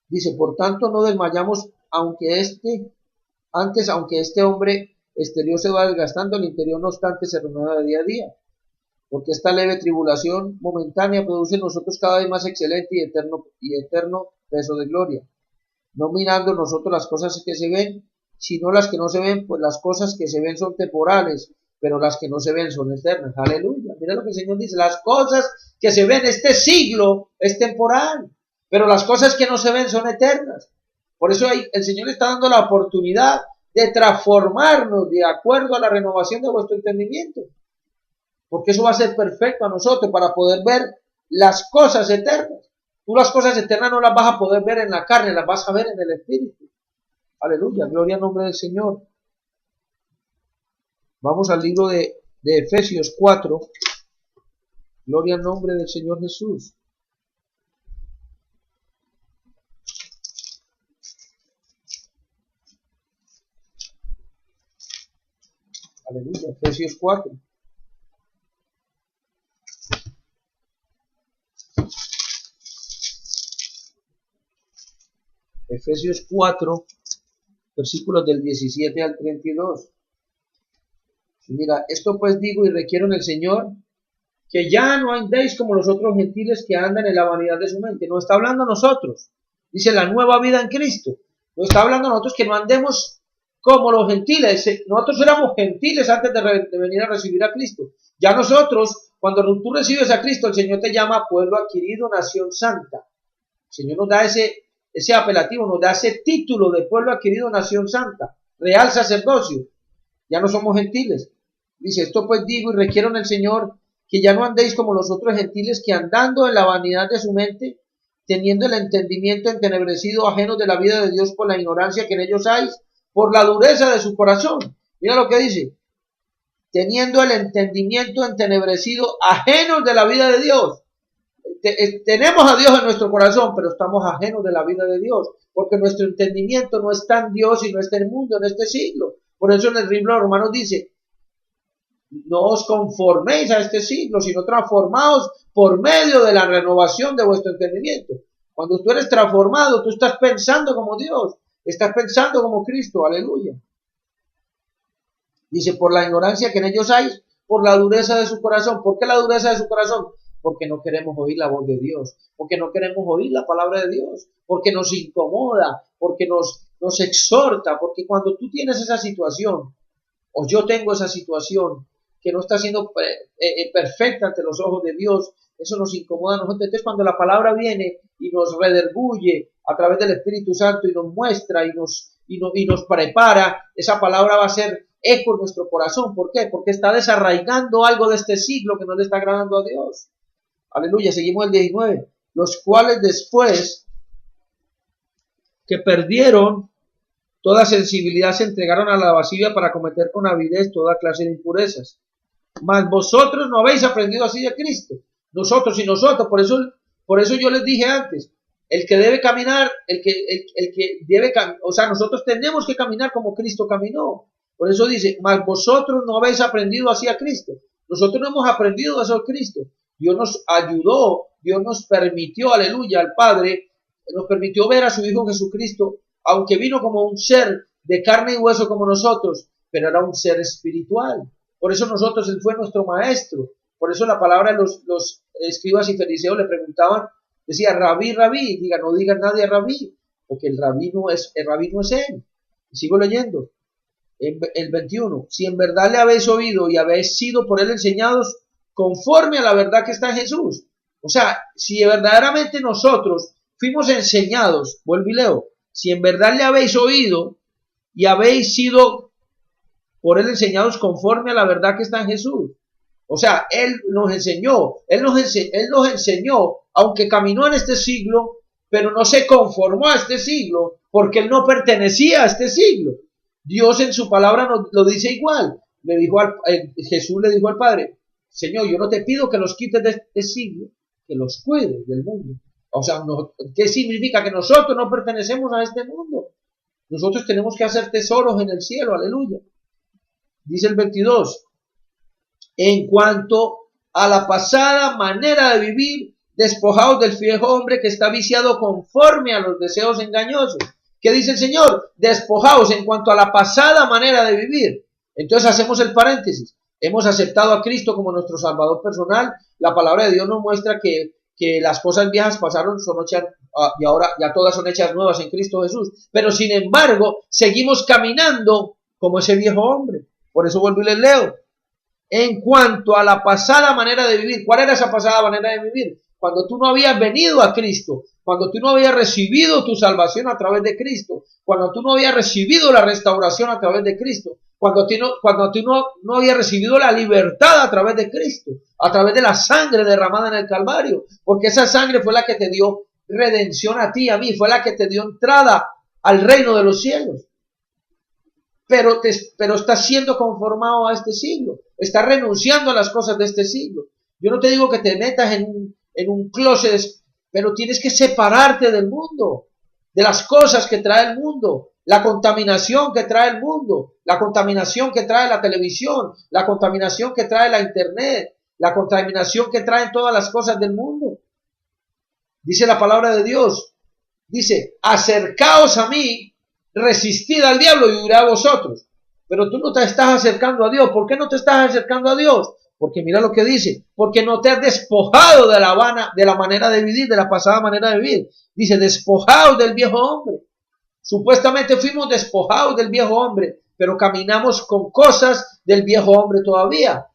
Dice, por tanto no desmayamos, aunque este hombre exterior se va desgastando, el interior no obstante se renueva de día a día. Porque esta leve tribulación momentánea produce en nosotros cada vez más excelente y eterno peso de gloria. No mirando nosotros las cosas que se ven, sino las que no se ven, pues las cosas que se ven son temporales, pero las que no se ven son eternas. Aleluya. Mira lo que el Señor dice, las cosas que se ven este siglo es temporal, pero las cosas que no se ven son eternas. Por eso el Señor está dando la oportunidad de transformarnos de acuerdo a la renovación de vuestro entendimiento. Porque eso va a ser perfecto a nosotros para poder ver las cosas eternas. Tú las cosas eternas no las vas a poder ver en la carne, las vas a ver en el Espíritu. Aleluya, gloria al nombre del Señor. Vamos al libro de Efesios 4. Gloria al nombre del Señor Jesús. Aleluya, Efesios 4. Efesios 4, versículos del 17 al 32. Mira, esto pues digo y requiero en el Señor, que ya no andéis como los otros gentiles que andan en la vanidad de su mente. No está hablando a nosotros, dice la nueva vida en Cristo. No está hablando a nosotros que no andemos como los gentiles. Nosotros éramos gentiles antes de venir a recibir a Cristo. Ya nosotros, cuando tú recibes a Cristo, el Señor te llama pueblo adquirido, nación santa. El Señor nos da ese apelativo, nos da ese título de pueblo adquirido, nación santa, real sacerdocio. Ya no somos gentiles. Dice, esto pues digo y requiero en el Señor, que ya no andéis como los otros gentiles que andando en la vanidad de su mente, teniendo el entendimiento entenebrecido, ajenos de la vida de Dios por la ignorancia que en ellos hay, por la dureza de su corazón. Mira lo que dice, teniendo el entendimiento entenebrecido, ajenos de la vida de Dios. Tenemos a Dios en nuestro corazón, pero estamos ajenos de la vida de Dios, porque nuestro entendimiento no está en Dios y no está en el mundo, en este siglo. Por eso en el libro de Romanos dice, no os conforméis a este siglo, sino transformaos por medio de la renovación de vuestro entendimiento. Cuando tú eres transformado, tú estás pensando como Dios, estás pensando como Cristo, aleluya. Dice, por la ignorancia que en ellos hay, por la dureza de su corazón. ¿Por qué la dureza de su corazón? Porque no queremos oír la voz de Dios, porque no queremos oír la palabra de Dios, porque nos incomoda, porque nos exhorta, porque cuando tú tienes esa situación, o yo tengo esa situación, que no está siendo perfecta ante los ojos de Dios, eso nos incomoda a nosotros. Entonces cuando la palabra viene y nos rederguye a través del Espíritu Santo y nos muestra y nos prepara, esa palabra va a ser eco en nuestro corazón. ¿Por qué? Porque está desarraigando algo de este siglo que no le está agradando a Dios. Aleluya, seguimos el 19. Los cuales después que perdieron toda sensibilidad se entregaron a la lascivia para cometer con avidez toda clase de impurezas. Mas vosotros no habéis aprendido así de Cristo. Nosotros y nosotros, por eso yo les dije antes, el que debe caminar, o sea, nosotros tenemos que caminar como Cristo caminó. Por eso dice, mas vosotros no habéis aprendido así a Cristo. Nosotros no hemos aprendido a ser Cristo. Dios nos ayudó, Dios nos permitió, aleluya, al Padre, nos permitió ver a su Hijo Jesucristo, aunque vino como un ser de carne y hueso como nosotros, pero era un ser espiritual. Por eso nosotros, Él fue nuestro maestro. Por eso la palabra, los escribas y fariseos le preguntaban, decía, rabí, rabí, diga, no diga nadie rabí, porque el rabí no es Él. Y sigo leyendo, el 21, si en verdad le habéis oído y habéis sido por Él enseñados conforme a la verdad que está en Jesús. O sea, si verdaderamente nosotros fuimos enseñados, vuelvo y leo, si en verdad le habéis oído y habéis sido por Él enseñados conforme a la verdad que está en Jesús. O sea, Él nos enseñó, Él nos enseñó, aunque caminó en este siglo, pero no se conformó a este siglo, porque Él no pertenecía a este siglo. Dios en su palabra lo dice igual. Jesús le dijo al Padre, Señor, yo no te pido que los quites de este siglo, que los cuides del mundo. O sea, ¿qué significa? Que nosotros no pertenecemos a este mundo. Nosotros tenemos que hacer tesoros en el cielo, aleluya. Dice el 22, en cuanto a la pasada manera de vivir, despojaos del viejo hombre que está viciado conforme a los deseos engañosos. ¿Qué dice el Señor? Despojaos en cuanto a la pasada manera de vivir. Entonces hacemos el paréntesis. Hemos aceptado a Cristo como nuestro Salvador personal. La palabra de Dios nos muestra que las cosas viejas pasaron, son hechas, y ahora ya todas son hechas nuevas en Cristo Jesús. Pero sin embargo, seguimos caminando como ese viejo hombre. Por eso vuelvo y les leo. En cuanto a la pasada manera de vivir, ¿cuál era esa pasada manera de vivir? Cuando tú no habías venido a Cristo, cuando tú no habías recibido tu salvación a través de Cristo, cuando tú no habías recibido la restauración a través de Cristo, cuando tú no habías recibido la libertad a través de Cristo, a través de la sangre derramada en el Calvario, porque esa sangre fue la que te dio redención a ti y a mí, fue la que te dio entrada al reino de los cielos. Pero estás siendo conformado a este siglo, estás renunciando a las cosas de este siglo. Yo no te digo que te metas en un closet, pero tienes que separarte del mundo, de las cosas que trae el mundo, la contaminación que trae el mundo, la contaminación que trae la televisión, la contaminación que trae la internet, la contaminación que traen todas las cosas del mundo. Dice la palabra de Dios, dice, acercaos a mí, resistid al diablo y huirá a vosotros. Pero tú no te estás acercando a Dios. ¿Por qué no te estás acercando a Dios? Porque mira lo que dice, porque no te has despojado de la manera de vivir, de la pasada manera de vivir. Dice, despojaos del viejo hombre. Supuestamente fuimos despojados del viejo hombre, pero caminamos con cosas del viejo hombre todavía.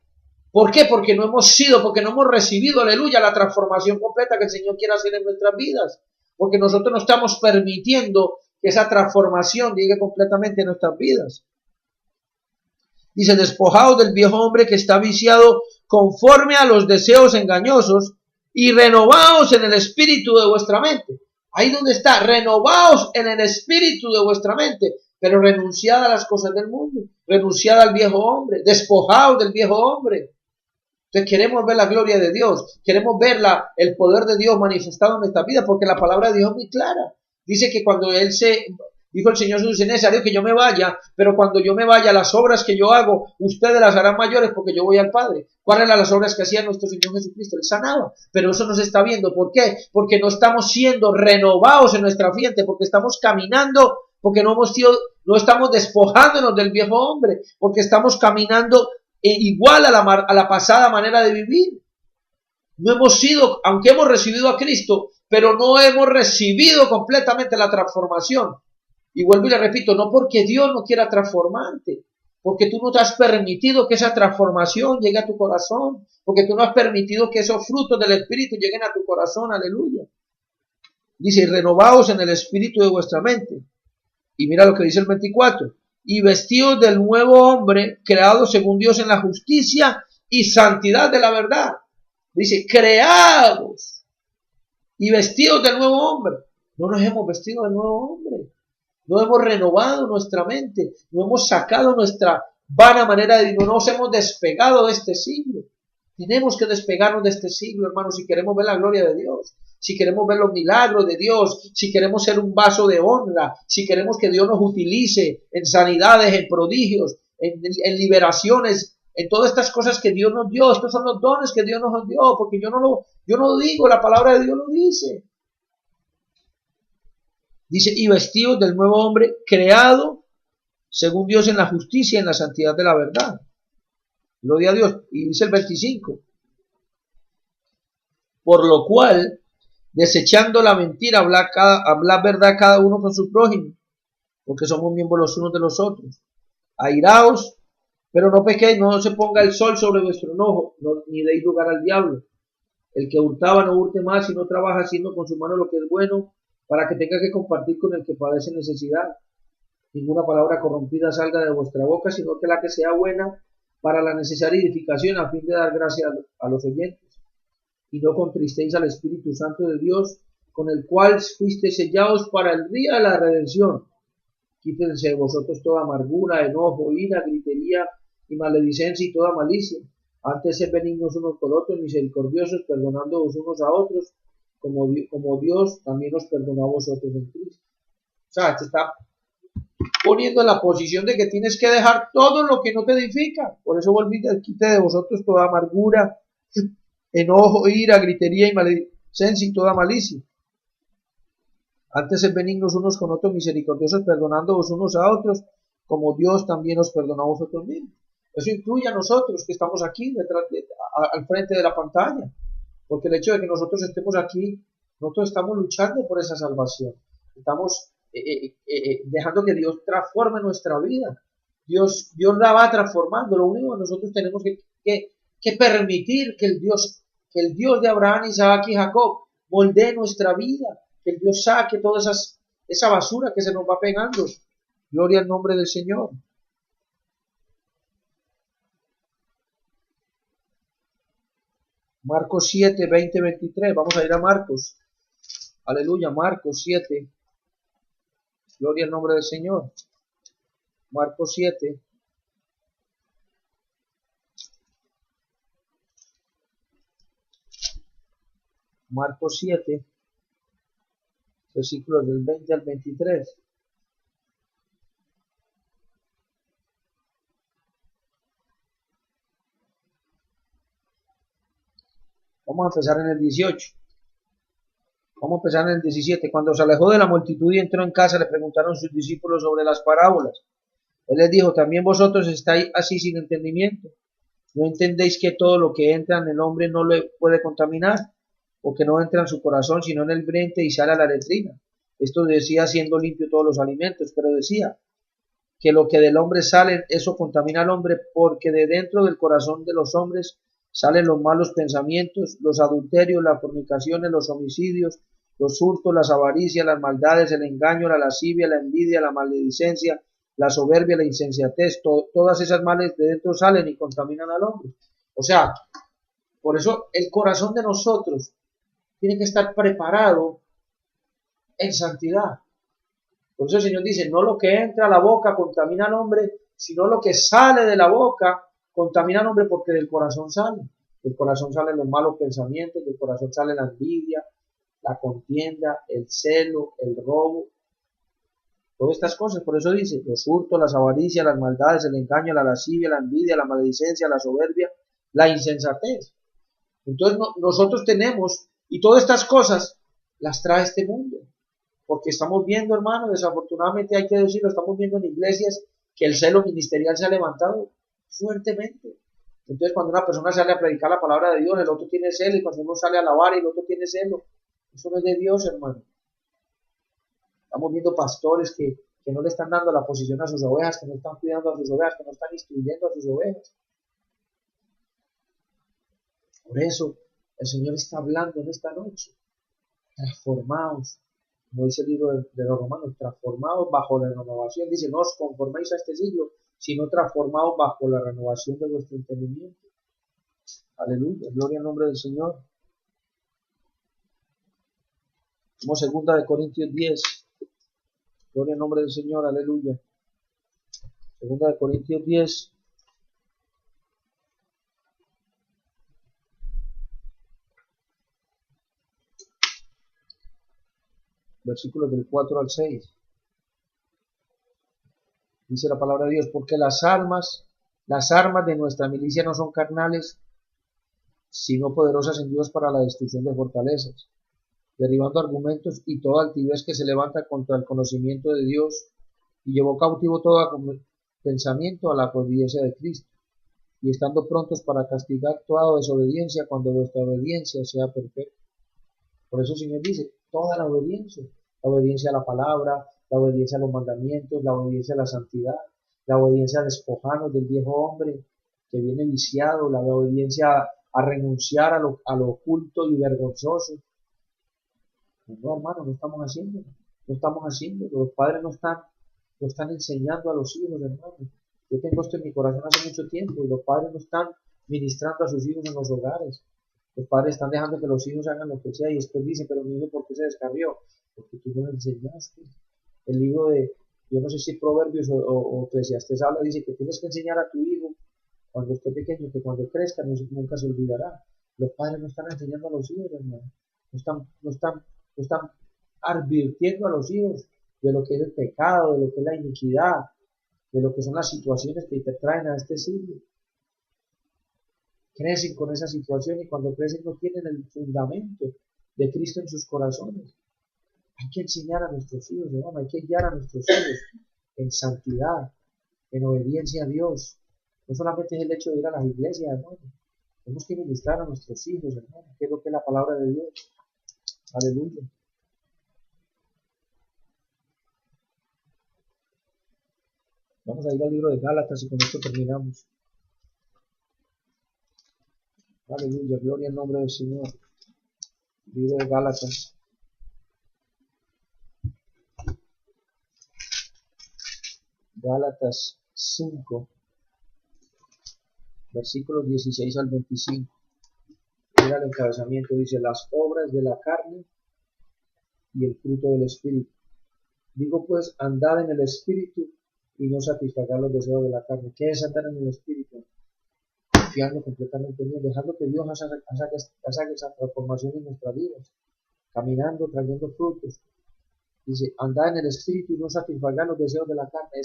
¿Por qué? Porque no hemos recibido, aleluya, la transformación completa que el Señor quiere hacer en nuestras vidas. Porque nosotros no estamos permitiendo que esa transformación llegue completamente a nuestras vidas. Dice, despojaos del viejo hombre que está viciado conforme a los deseos engañosos y renovaos en el espíritu de vuestra mente. Ahí donde está, renovaos en el espíritu de vuestra mente, pero renunciad a las cosas del mundo, renunciad al viejo hombre, despojaos del viejo hombre. Entonces queremos ver la gloria de Dios, queremos ver el poder de Dios manifestado en nuestra vida, porque la palabra de Dios es muy clara. Dice que cuando dijo el Señor Jesús, es necesario que yo me vaya, pero cuando yo me vaya, las obras que yo hago, ustedes las harán mayores porque yo voy al Padre. ¿Cuáles eran las obras que hacía nuestro Señor Jesucristo? Él sanaba, pero eso no se está viendo. ¿Por qué? Porque no estamos siendo renovados en nuestra mente, porque estamos caminando, porque no estamos despojándonos del viejo hombre, porque estamos caminando igual a la pasada manera de vivir. No hemos sido, aunque hemos recibido a Cristo, pero no hemos recibido completamente la transformación. Y vuelvo y le repito, no porque Dios no quiera transformarte, porque tú no te has permitido que esa transformación llegue a tu corazón, porque tú no has permitido que esos frutos del Espíritu lleguen a tu corazón, aleluya. Dice, renovaos en el espíritu de vuestra mente. Y mira lo que dice el 24, y vestidos del nuevo hombre, creado según Dios en la justicia y santidad de la verdad. Dice, creados y vestidos del nuevo hombre. No nos hemos vestido del nuevo hombre. No hemos renovado nuestra mente. No hemos sacado nuestra vana manera de vivir. No nos hemos despegado de este siglo. Tenemos que despegarnos de este siglo, hermanos, si queremos ver la gloria de Dios. Si queremos ver los milagros de Dios, si queremos ser un vaso de honra, si queremos que Dios nos utilice en sanidades, en prodigios, en liberaciones, en todas estas cosas que Dios nos dio. Estos son los dones que Dios nos dio, porque yo no lo digo, la palabra de Dios lo dice. Dice, y vestidos del nuevo hombre, creado según Dios en la justicia y en la santidad de la verdad. Gloria a Dios. Y dice el 25, por lo cual, desechando la mentira, habla verdad cada uno con su prójimo, porque somos miembros los unos de los otros. Airaos, pero no pequéis, no se ponga el sol sobre vuestro enojo, ni deis lugar al diablo. El que hurtaba no hurte más, sino trabaja haciendo con su mano lo que es bueno, para que tenga que compartir con el que padece necesidad. Ninguna palabra corrompida salga de vuestra boca, sino que la que sea buena para la necesaria edificación, a fin de dar gracia a los oyentes. Y no contristéis al Espíritu Santo de Dios, con el cual fuisteis sellados para el día de la redención. Quítense de vosotros toda amargura, enojo, ira, gritería y maledicencia y toda malicia. Antes sed benignos unos con otros, misericordiosos, perdonándoos unos a otros, como Dios también os perdonó a vosotros en Cristo. O sea, te está poniendo en la posición de que tienes que dejar todo lo que no te edifica. Por eso quite de vosotros toda amargura, enojo, ira, gritería y maledicencia y toda malicia. Antes sed benignos unos con otros, misericordiosos, perdonándoos unos a otros, como Dios también os perdonó a vosotros mismos. Eso incluye a nosotros que estamos aquí al frente de la pantalla. Porque el hecho de que nosotros estemos aquí, nosotros estamos luchando por esa salvación. Estamos dejando que Dios transforme nuestra vida. Dios la va transformando. Lo único que nosotros tenemos que permitir que el Dios de Abraham, Isaac y Jacob moldee nuestra vida. Que el Dios saque toda esa basura que se nos va pegando. Gloria al nombre del Señor. Marcos 7, 20, 23. Vamos a ir a Marcos. Aleluya, Marcos 7. Gloria al nombre del Señor. Marcos 7. Marcos 7. Versículos del 20 al 23. Vamos a empezar en el 18. Vamos a empezar en el 17. Cuando se alejó de la multitud y entró en casa, le preguntaron sus discípulos sobre las parábolas. Él les dijo, ¿también vosotros estáis así sin entendimiento? ¿No entendéis que todo lo que entra en el hombre no le puede contaminar? Porque no entra en su corazón, sino en el vientre y sale a la letrina. Esto decía siendo limpio todos los alimentos, pero decía que lo que del hombre sale, eso contamina al hombre, porque de dentro del corazón de los hombres salen los malos pensamientos, los adulterios, las fornicaciones, los homicidios, los hurtos, las avaricias, las maldades, el engaño, la lascivia, la envidia, la maledicencia, la soberbia, la insensatez, todas esas males de dentro salen y contaminan al hombre. O sea, por eso el corazón de nosotros tiene que estar preparado en santidad. Por eso el Señor dice, no lo que entra a la boca contamina al hombre, sino lo que sale de la boca contamina al hombre, porque del corazón sale. Del corazón salen los malos pensamientos, del corazón sale la envidia, la contienda, el celo, el robo, todas estas cosas. Por eso dice, los hurtos, las avaricias, las maldades, el engaño, la lascivia, la envidia, la maledicencia, la soberbia, la insensatez. Entonces nosotros tenemos, y todas estas cosas las trae este mundo. Porque estamos viendo, hermano, desafortunadamente hay que decirlo, estamos viendo en iglesias que el celo ministerial se ha levantado fuertemente. Entonces cuando una persona sale a predicar la palabra de Dios, el otro tiene celo, y cuando uno sale a alabar y el otro tiene celo, eso no es de Dios, hermano. Estamos viendo pastores que no le están dando la posición a sus ovejas, que no están cuidando a sus ovejas, que no están instruyendo a sus ovejas. Por eso el Señor está hablando en esta noche. Transformaos, como dice el libro de los Romanos, transformados bajo la renovación. Dice, no os conforméis a este siglo, sino transformados bajo la renovación de vuestro entendimiento. Aleluya, gloria al nombre del Señor. Como 2 Corintios 10. Gloria al nombre del Señor, aleluya. 2 Corintios 10. Versículos del 4 al 6. Dice la palabra de Dios, porque las armas de nuestra milicia no son carnales, sino poderosas en Dios para la destrucción de fortalezas, derribando argumentos y toda altivez que se levanta contra el conocimiento de Dios, y llevó cautivo todo pensamiento a la obediencia de Cristo, y estando prontos para castigar toda desobediencia cuando vuestra obediencia sea perfecta. Por eso el Señor dice, toda la obediencia a la palabra, la obediencia a los mandamientos, la obediencia a la santidad, la obediencia a despojarnos del viejo hombre que viene viciado, la obediencia a renunciar a lo oculto y vergonzoso. No, hermano, no estamos haciendo, los padres no están enseñando a los hijos, hermano. Yo tengo esto en mi corazón hace mucho tiempo, y los padres no están ministrando a sus hijos en los hogares. Los padres están dejando que los hijos hagan lo que sea, y después dicen, pero mi hijo, ¿por qué se descarrió? Porque tú no le enseñaste. El libro de, yo no sé si Proverbios o Eclesiastés habla, dice que tienes que enseñar a tu hijo cuando esté pequeño, que cuando crezca nunca se olvidará. Los padres no están enseñando a los hijos, hermano. No están advirtiendo a los hijos de lo que es el pecado, de lo que es la iniquidad, de lo que son las situaciones que te traen a este siglo. Crecen con esa situación, y cuando crecen no tienen el fundamento de Cristo en sus corazones. Hay que enseñar a nuestros hijos, hermano, hay que guiar a nuestros hijos en santidad, en obediencia a Dios. No solamente es el hecho de ir a las iglesias, hermano. Tenemos que ministrar a nuestros hijos, hermano, que es lo que es la palabra de Dios. Aleluya. Vamos a ir al libro de Gálatas y con esto terminamos. Aleluya, gloria al nombre del Señor. Libro de Gálatas. Gálatas 5, versículos 16 al 25. Mira el encabezamiento, dice, las obras de la carne y el fruto del Espíritu. Digo pues, andad en el Espíritu y no satisfagar los deseos de la carne. ¿Qué es andar en el Espíritu? Confiando completamente en Dios, dejando que Dios haga esa transformación en nuestras vidas, caminando, trayendo frutos. Dice, andad en el Espíritu y no satisfagar los deseos de la carne.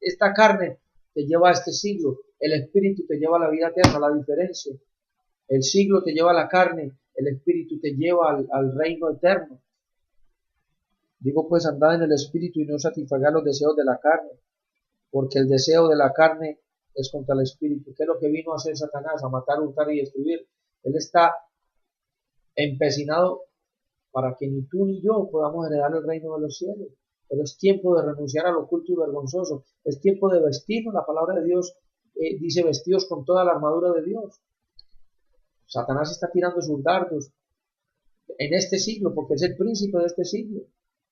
Esta carne te lleva a este siglo, el Espíritu te lleva a la vida eterna, la diferencia. El siglo te lleva a la carne, el Espíritu te lleva al reino eterno. Digo pues, andad en el Espíritu y no satisfagar los deseos de la carne, porque el deseo de la carne es contra el Espíritu. ¿Qué es lo que vino a hacer Satanás? A matar, hurtar y destruir. Él está empecinado para que ni tú ni yo podamos heredar el reino de los cielos. Pero es tiempo de renunciar a lo oculto y vergonzoso. Es tiempo de vestirnos. La palabra de Dios dice, vestidos con toda la armadura de Dios. Satanás está tirando sus dardos en este siglo, porque es el príncipe de este siglo.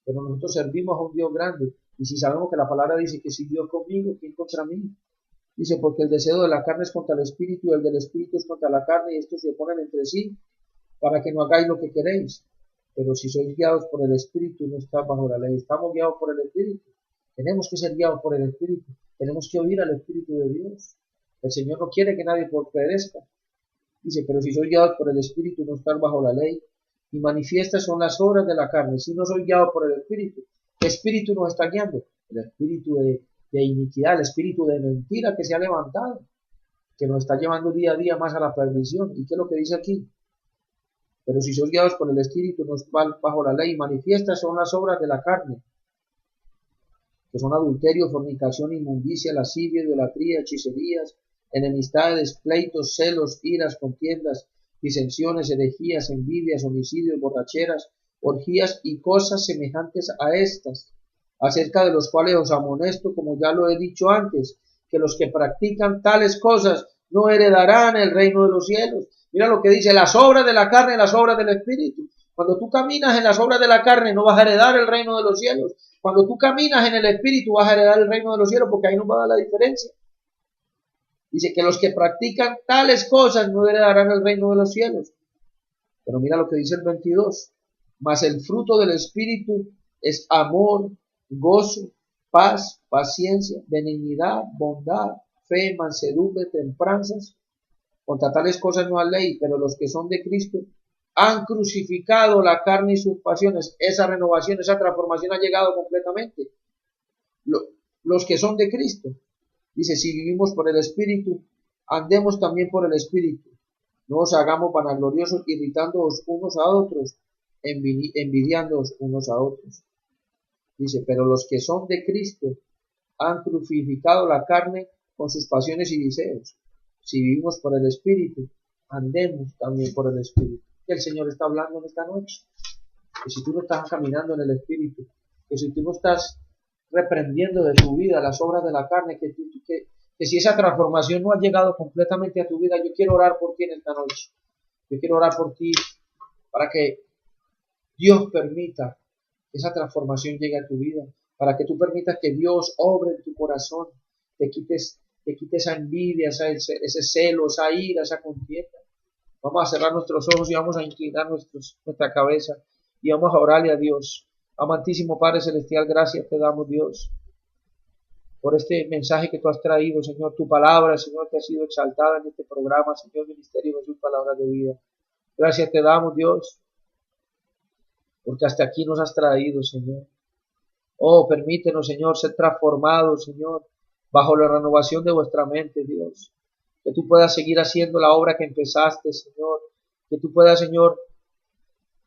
Pero nosotros servimos a un Dios grande, Y si sabemos que la palabra dice que si Dios conmigo, ¿quién contra mí? Dice, porque el deseo de la carne es contra el espíritu, y el del espíritu es contra la carne, y estos se oponen entre sí, para que no hagáis lo que queréis. Pero si sois guiados por el espíritu, no estáis bajo la ley. Estamos guiados por el espíritu. Tenemos que ser guiados por el espíritu. Tenemos que oír al espíritu de Dios. El Señor no quiere que nadie perezca. Dice, pero si sois guiados por el espíritu, no estáis bajo la ley. Y manifiestas son las obras de la carne. Si no sois guiados por el espíritu, ¿qué espíritu nos está guiando? El espíritu de iniquidad, el espíritu de mentira que se ha levantado, que nos está llevando día a día más a la perdición. ¿Y qué es lo que dice aquí? Pero si sois guiados por el espíritu, no estáis bajo la ley. Manifiestas son las obras de la carne, que son adulterio, fornicación, inmundicia, lascivia, idolatría, hechicerías, enemistades, pleitos, celos, iras, contiendas, disensiones, herejías, envidias, homicidios, borracheras, orgías y cosas semejantes a estas, acerca de los cuales os amonesto, como ya lo he dicho antes, que los que practican tales cosas no heredarán el reino de los cielos. Mira lo que dice, las obras de la carne y las obras del espíritu. Cuando tú caminas en las obras de la carne no vas a heredar el reino de los cielos. Cuando tú caminas en el espíritu vas a heredar el reino de los cielos, porque ahí nos va a dar la diferencia. Dice que los que practican tales cosas no heredarán el reino de los cielos. Pero mira lo que dice el 22. Mas el fruto del espíritu es amor, gozo, paz, paciencia, benignidad, bondad, fe, mansedumbre, templanzas. Contra tales cosas no hay ley, pero los que son de Cristo han crucificado la carne y sus pasiones. Esa renovación, esa transformación ha llegado completamente. Los que son de Cristo. Dice, si vivimos por el Espíritu, andemos también por el Espíritu. No os hagamos vanagloriosos, irritándoos unos a otros, envidiándoos unos a otros. Dice, pero los que son de Cristo han crucificado la carne con sus pasiones y deseos. Si vivimos por el Espíritu, andemos también por el Espíritu. Que el Señor está hablando en esta noche. Que si tú no estás caminando en el Espíritu, que si tú no estás reprendiendo de tu vida las obras de la carne, que si esa transformación no ha llegado completamente a tu vida, yo quiero orar por ti en esta noche. Yo quiero orar por ti para que Dios permita que esa transformación llegue a tu vida, para que tú permitas que Dios obre en tu corazón, te quite esa envidia, ese celo, esa ira, esa contienda. Vamos a cerrar nuestros ojos y vamos a inclinar nuestra cabeza y vamos a orarle a Dios. Amantísimo Padre Celestial, gracias te damos, Dios, por este mensaje que tú has traído, Señor. Tu palabra, Señor, que ha sido exaltada en este programa, Señor, Ministerio Jesús, Palabra de Vida. Gracias te damos, Dios, porque hasta aquí nos has traído, Señor. Oh, permítenos, Señor, ser transformados, Señor, bajo la renovación de vuestra mente, Dios. Que tú puedas seguir haciendo la obra que empezaste, Señor. Que tú puedas, Señor,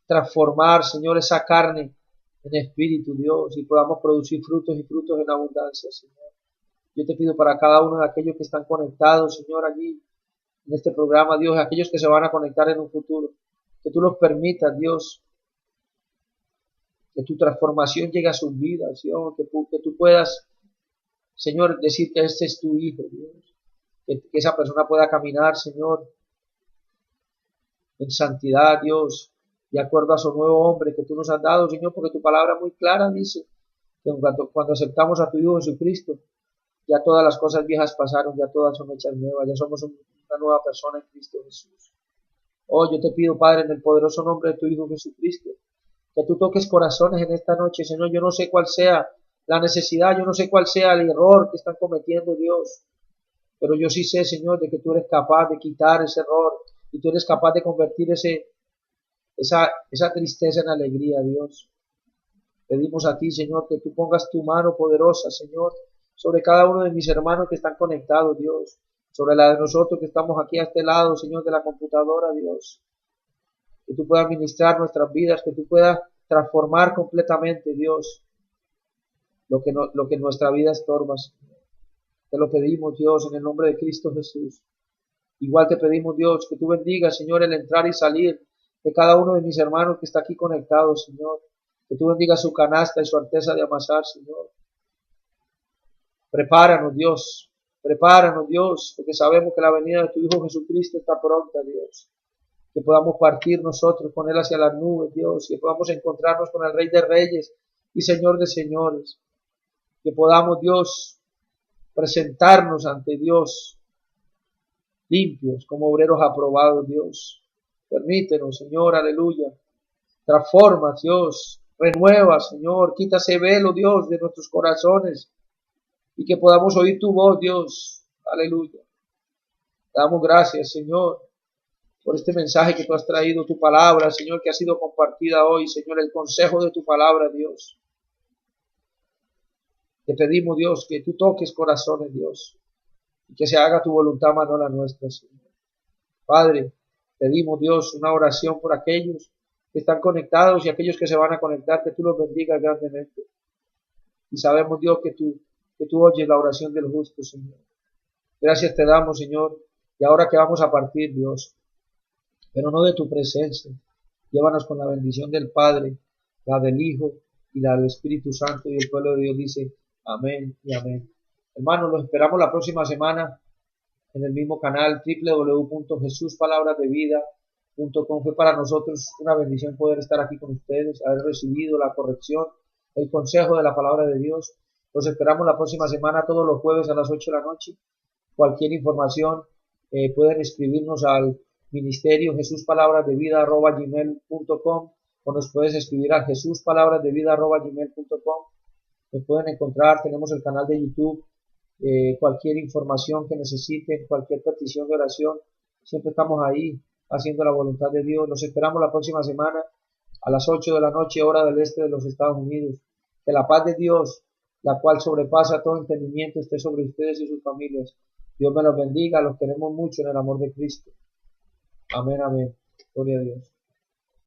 transformar, Señor, esa carne en espíritu, Dios, y podamos producir frutos y frutos en abundancia, Señor. Yo te pido para cada uno de aquellos que están conectados, Señor, allí en este programa, Dios, aquellos que se van a conectar en un futuro, que tú los permitas, Dios, que tu transformación llegue a sus vidas, Señor, que tú puedas, Señor, decir que este es tu hijo, Dios, que esa persona pueda caminar, Señor, en santidad, Dios, de acuerdo a su nuevo hombre que tú nos has dado, Señor, porque tu palabra muy clara dice que cuando aceptamos a tu Hijo Jesucristo, ya todas las cosas viejas pasaron, ya todas son hechas nuevas, ya somos una nueva persona en Cristo Jesús. Oh, yo te pido, Padre, en el poderoso nombre de tu Hijo Jesucristo, que tú toques corazones en esta noche, Señor. Yo no sé cuál sea la necesidad, yo no sé cuál sea el error que están cometiendo, Dios, pero yo sí sé, Señor, de que tú eres capaz de quitar ese error y tú eres capaz de convertir esa tristeza en alegría, Dios. Pedimos a ti, Señor, que tú pongas tu mano poderosa, Señor, sobre cada uno de mis hermanos que están conectados, Dios, sobre la de nosotros que estamos aquí a este lado, Señor, de la computadora, Dios. Que tú puedas ministrar nuestras vidas, que tú puedas transformar completamente, Dios, lo que nuestra vida estorba, Señor. Te lo pedimos, Dios, en el nombre de Cristo Jesús. Igual te pedimos, Dios, que tú bendigas, Señor, el entrar y salir de cada uno de mis hermanos que está aquí conectado, Señor. Que tú bendigas su canasta y su arteza de amasar, Señor. Prepáranos, Dios, porque sabemos que la venida de tu Hijo Jesucristo está pronta, Dios. Que podamos partir nosotros con Él hacia las nubes, Dios, que podamos encontrarnos con el Rey de Reyes y Señor de Señores. que podamos, Dios, presentarnos ante Dios limpios, como obreros aprobados, Dios. Permítenos, Señor, aleluya. Transforma, Dios. Renueva, Señor. Quita ese velo, Dios, de nuestros corazones. Y que podamos oír tu voz, Dios. Aleluya. Te damos gracias, Señor, por este mensaje que tú has traído, tu palabra, Señor, que ha sido compartida hoy, Señor, el consejo de tu palabra, Dios. Te pedimos, Dios, que tú toques corazones, Dios, y que se haga tu voluntad, más no la nuestra, Señor. Padre, pedimos, Dios, una oración por aquellos que están conectados y aquellos que se van a conectar, que tú los bendigas grandemente. Y sabemos, Dios, que tú oyes la oración del justo, Señor. Gracias te damos, Señor, y ahora que vamos a partir, Dios, pero no de tu presencia. Llévanos con la bendición del Padre, la del Hijo y la del Espíritu Santo, y el pueblo de Dios dice amén y amén. Hermanos, los esperamos la próxima semana en el mismo canal www.jesuspalabrasdevida.com. Fue para nosotros una bendición poder estar aquí con ustedes, haber recibido la corrección, el consejo de la palabra de Dios. Los esperamos la próxima semana, todos los jueves a las 8 de la noche. Cualquier información pueden escribirnos al ministerio jesuspalabrasdevida@gmail.com, o nos puedes escribir a jesuspalabrasdevida@gmail.com. Nos pueden encontrar, tenemos el canal de YouTube. Cualquier información que necesiten, cualquier petición de oración, siempre estamos ahí haciendo la voluntad de Dios. Los esperamos la próxima semana a las 8 de la noche, hora del este de los Estados Unidos. Que la paz de Dios, la cual sobrepasa todo entendimiento, esté sobre ustedes y sus familias. Dios me los bendiga, los queremos mucho en el amor de Cristo. Amén, amén. Gloria a Dios.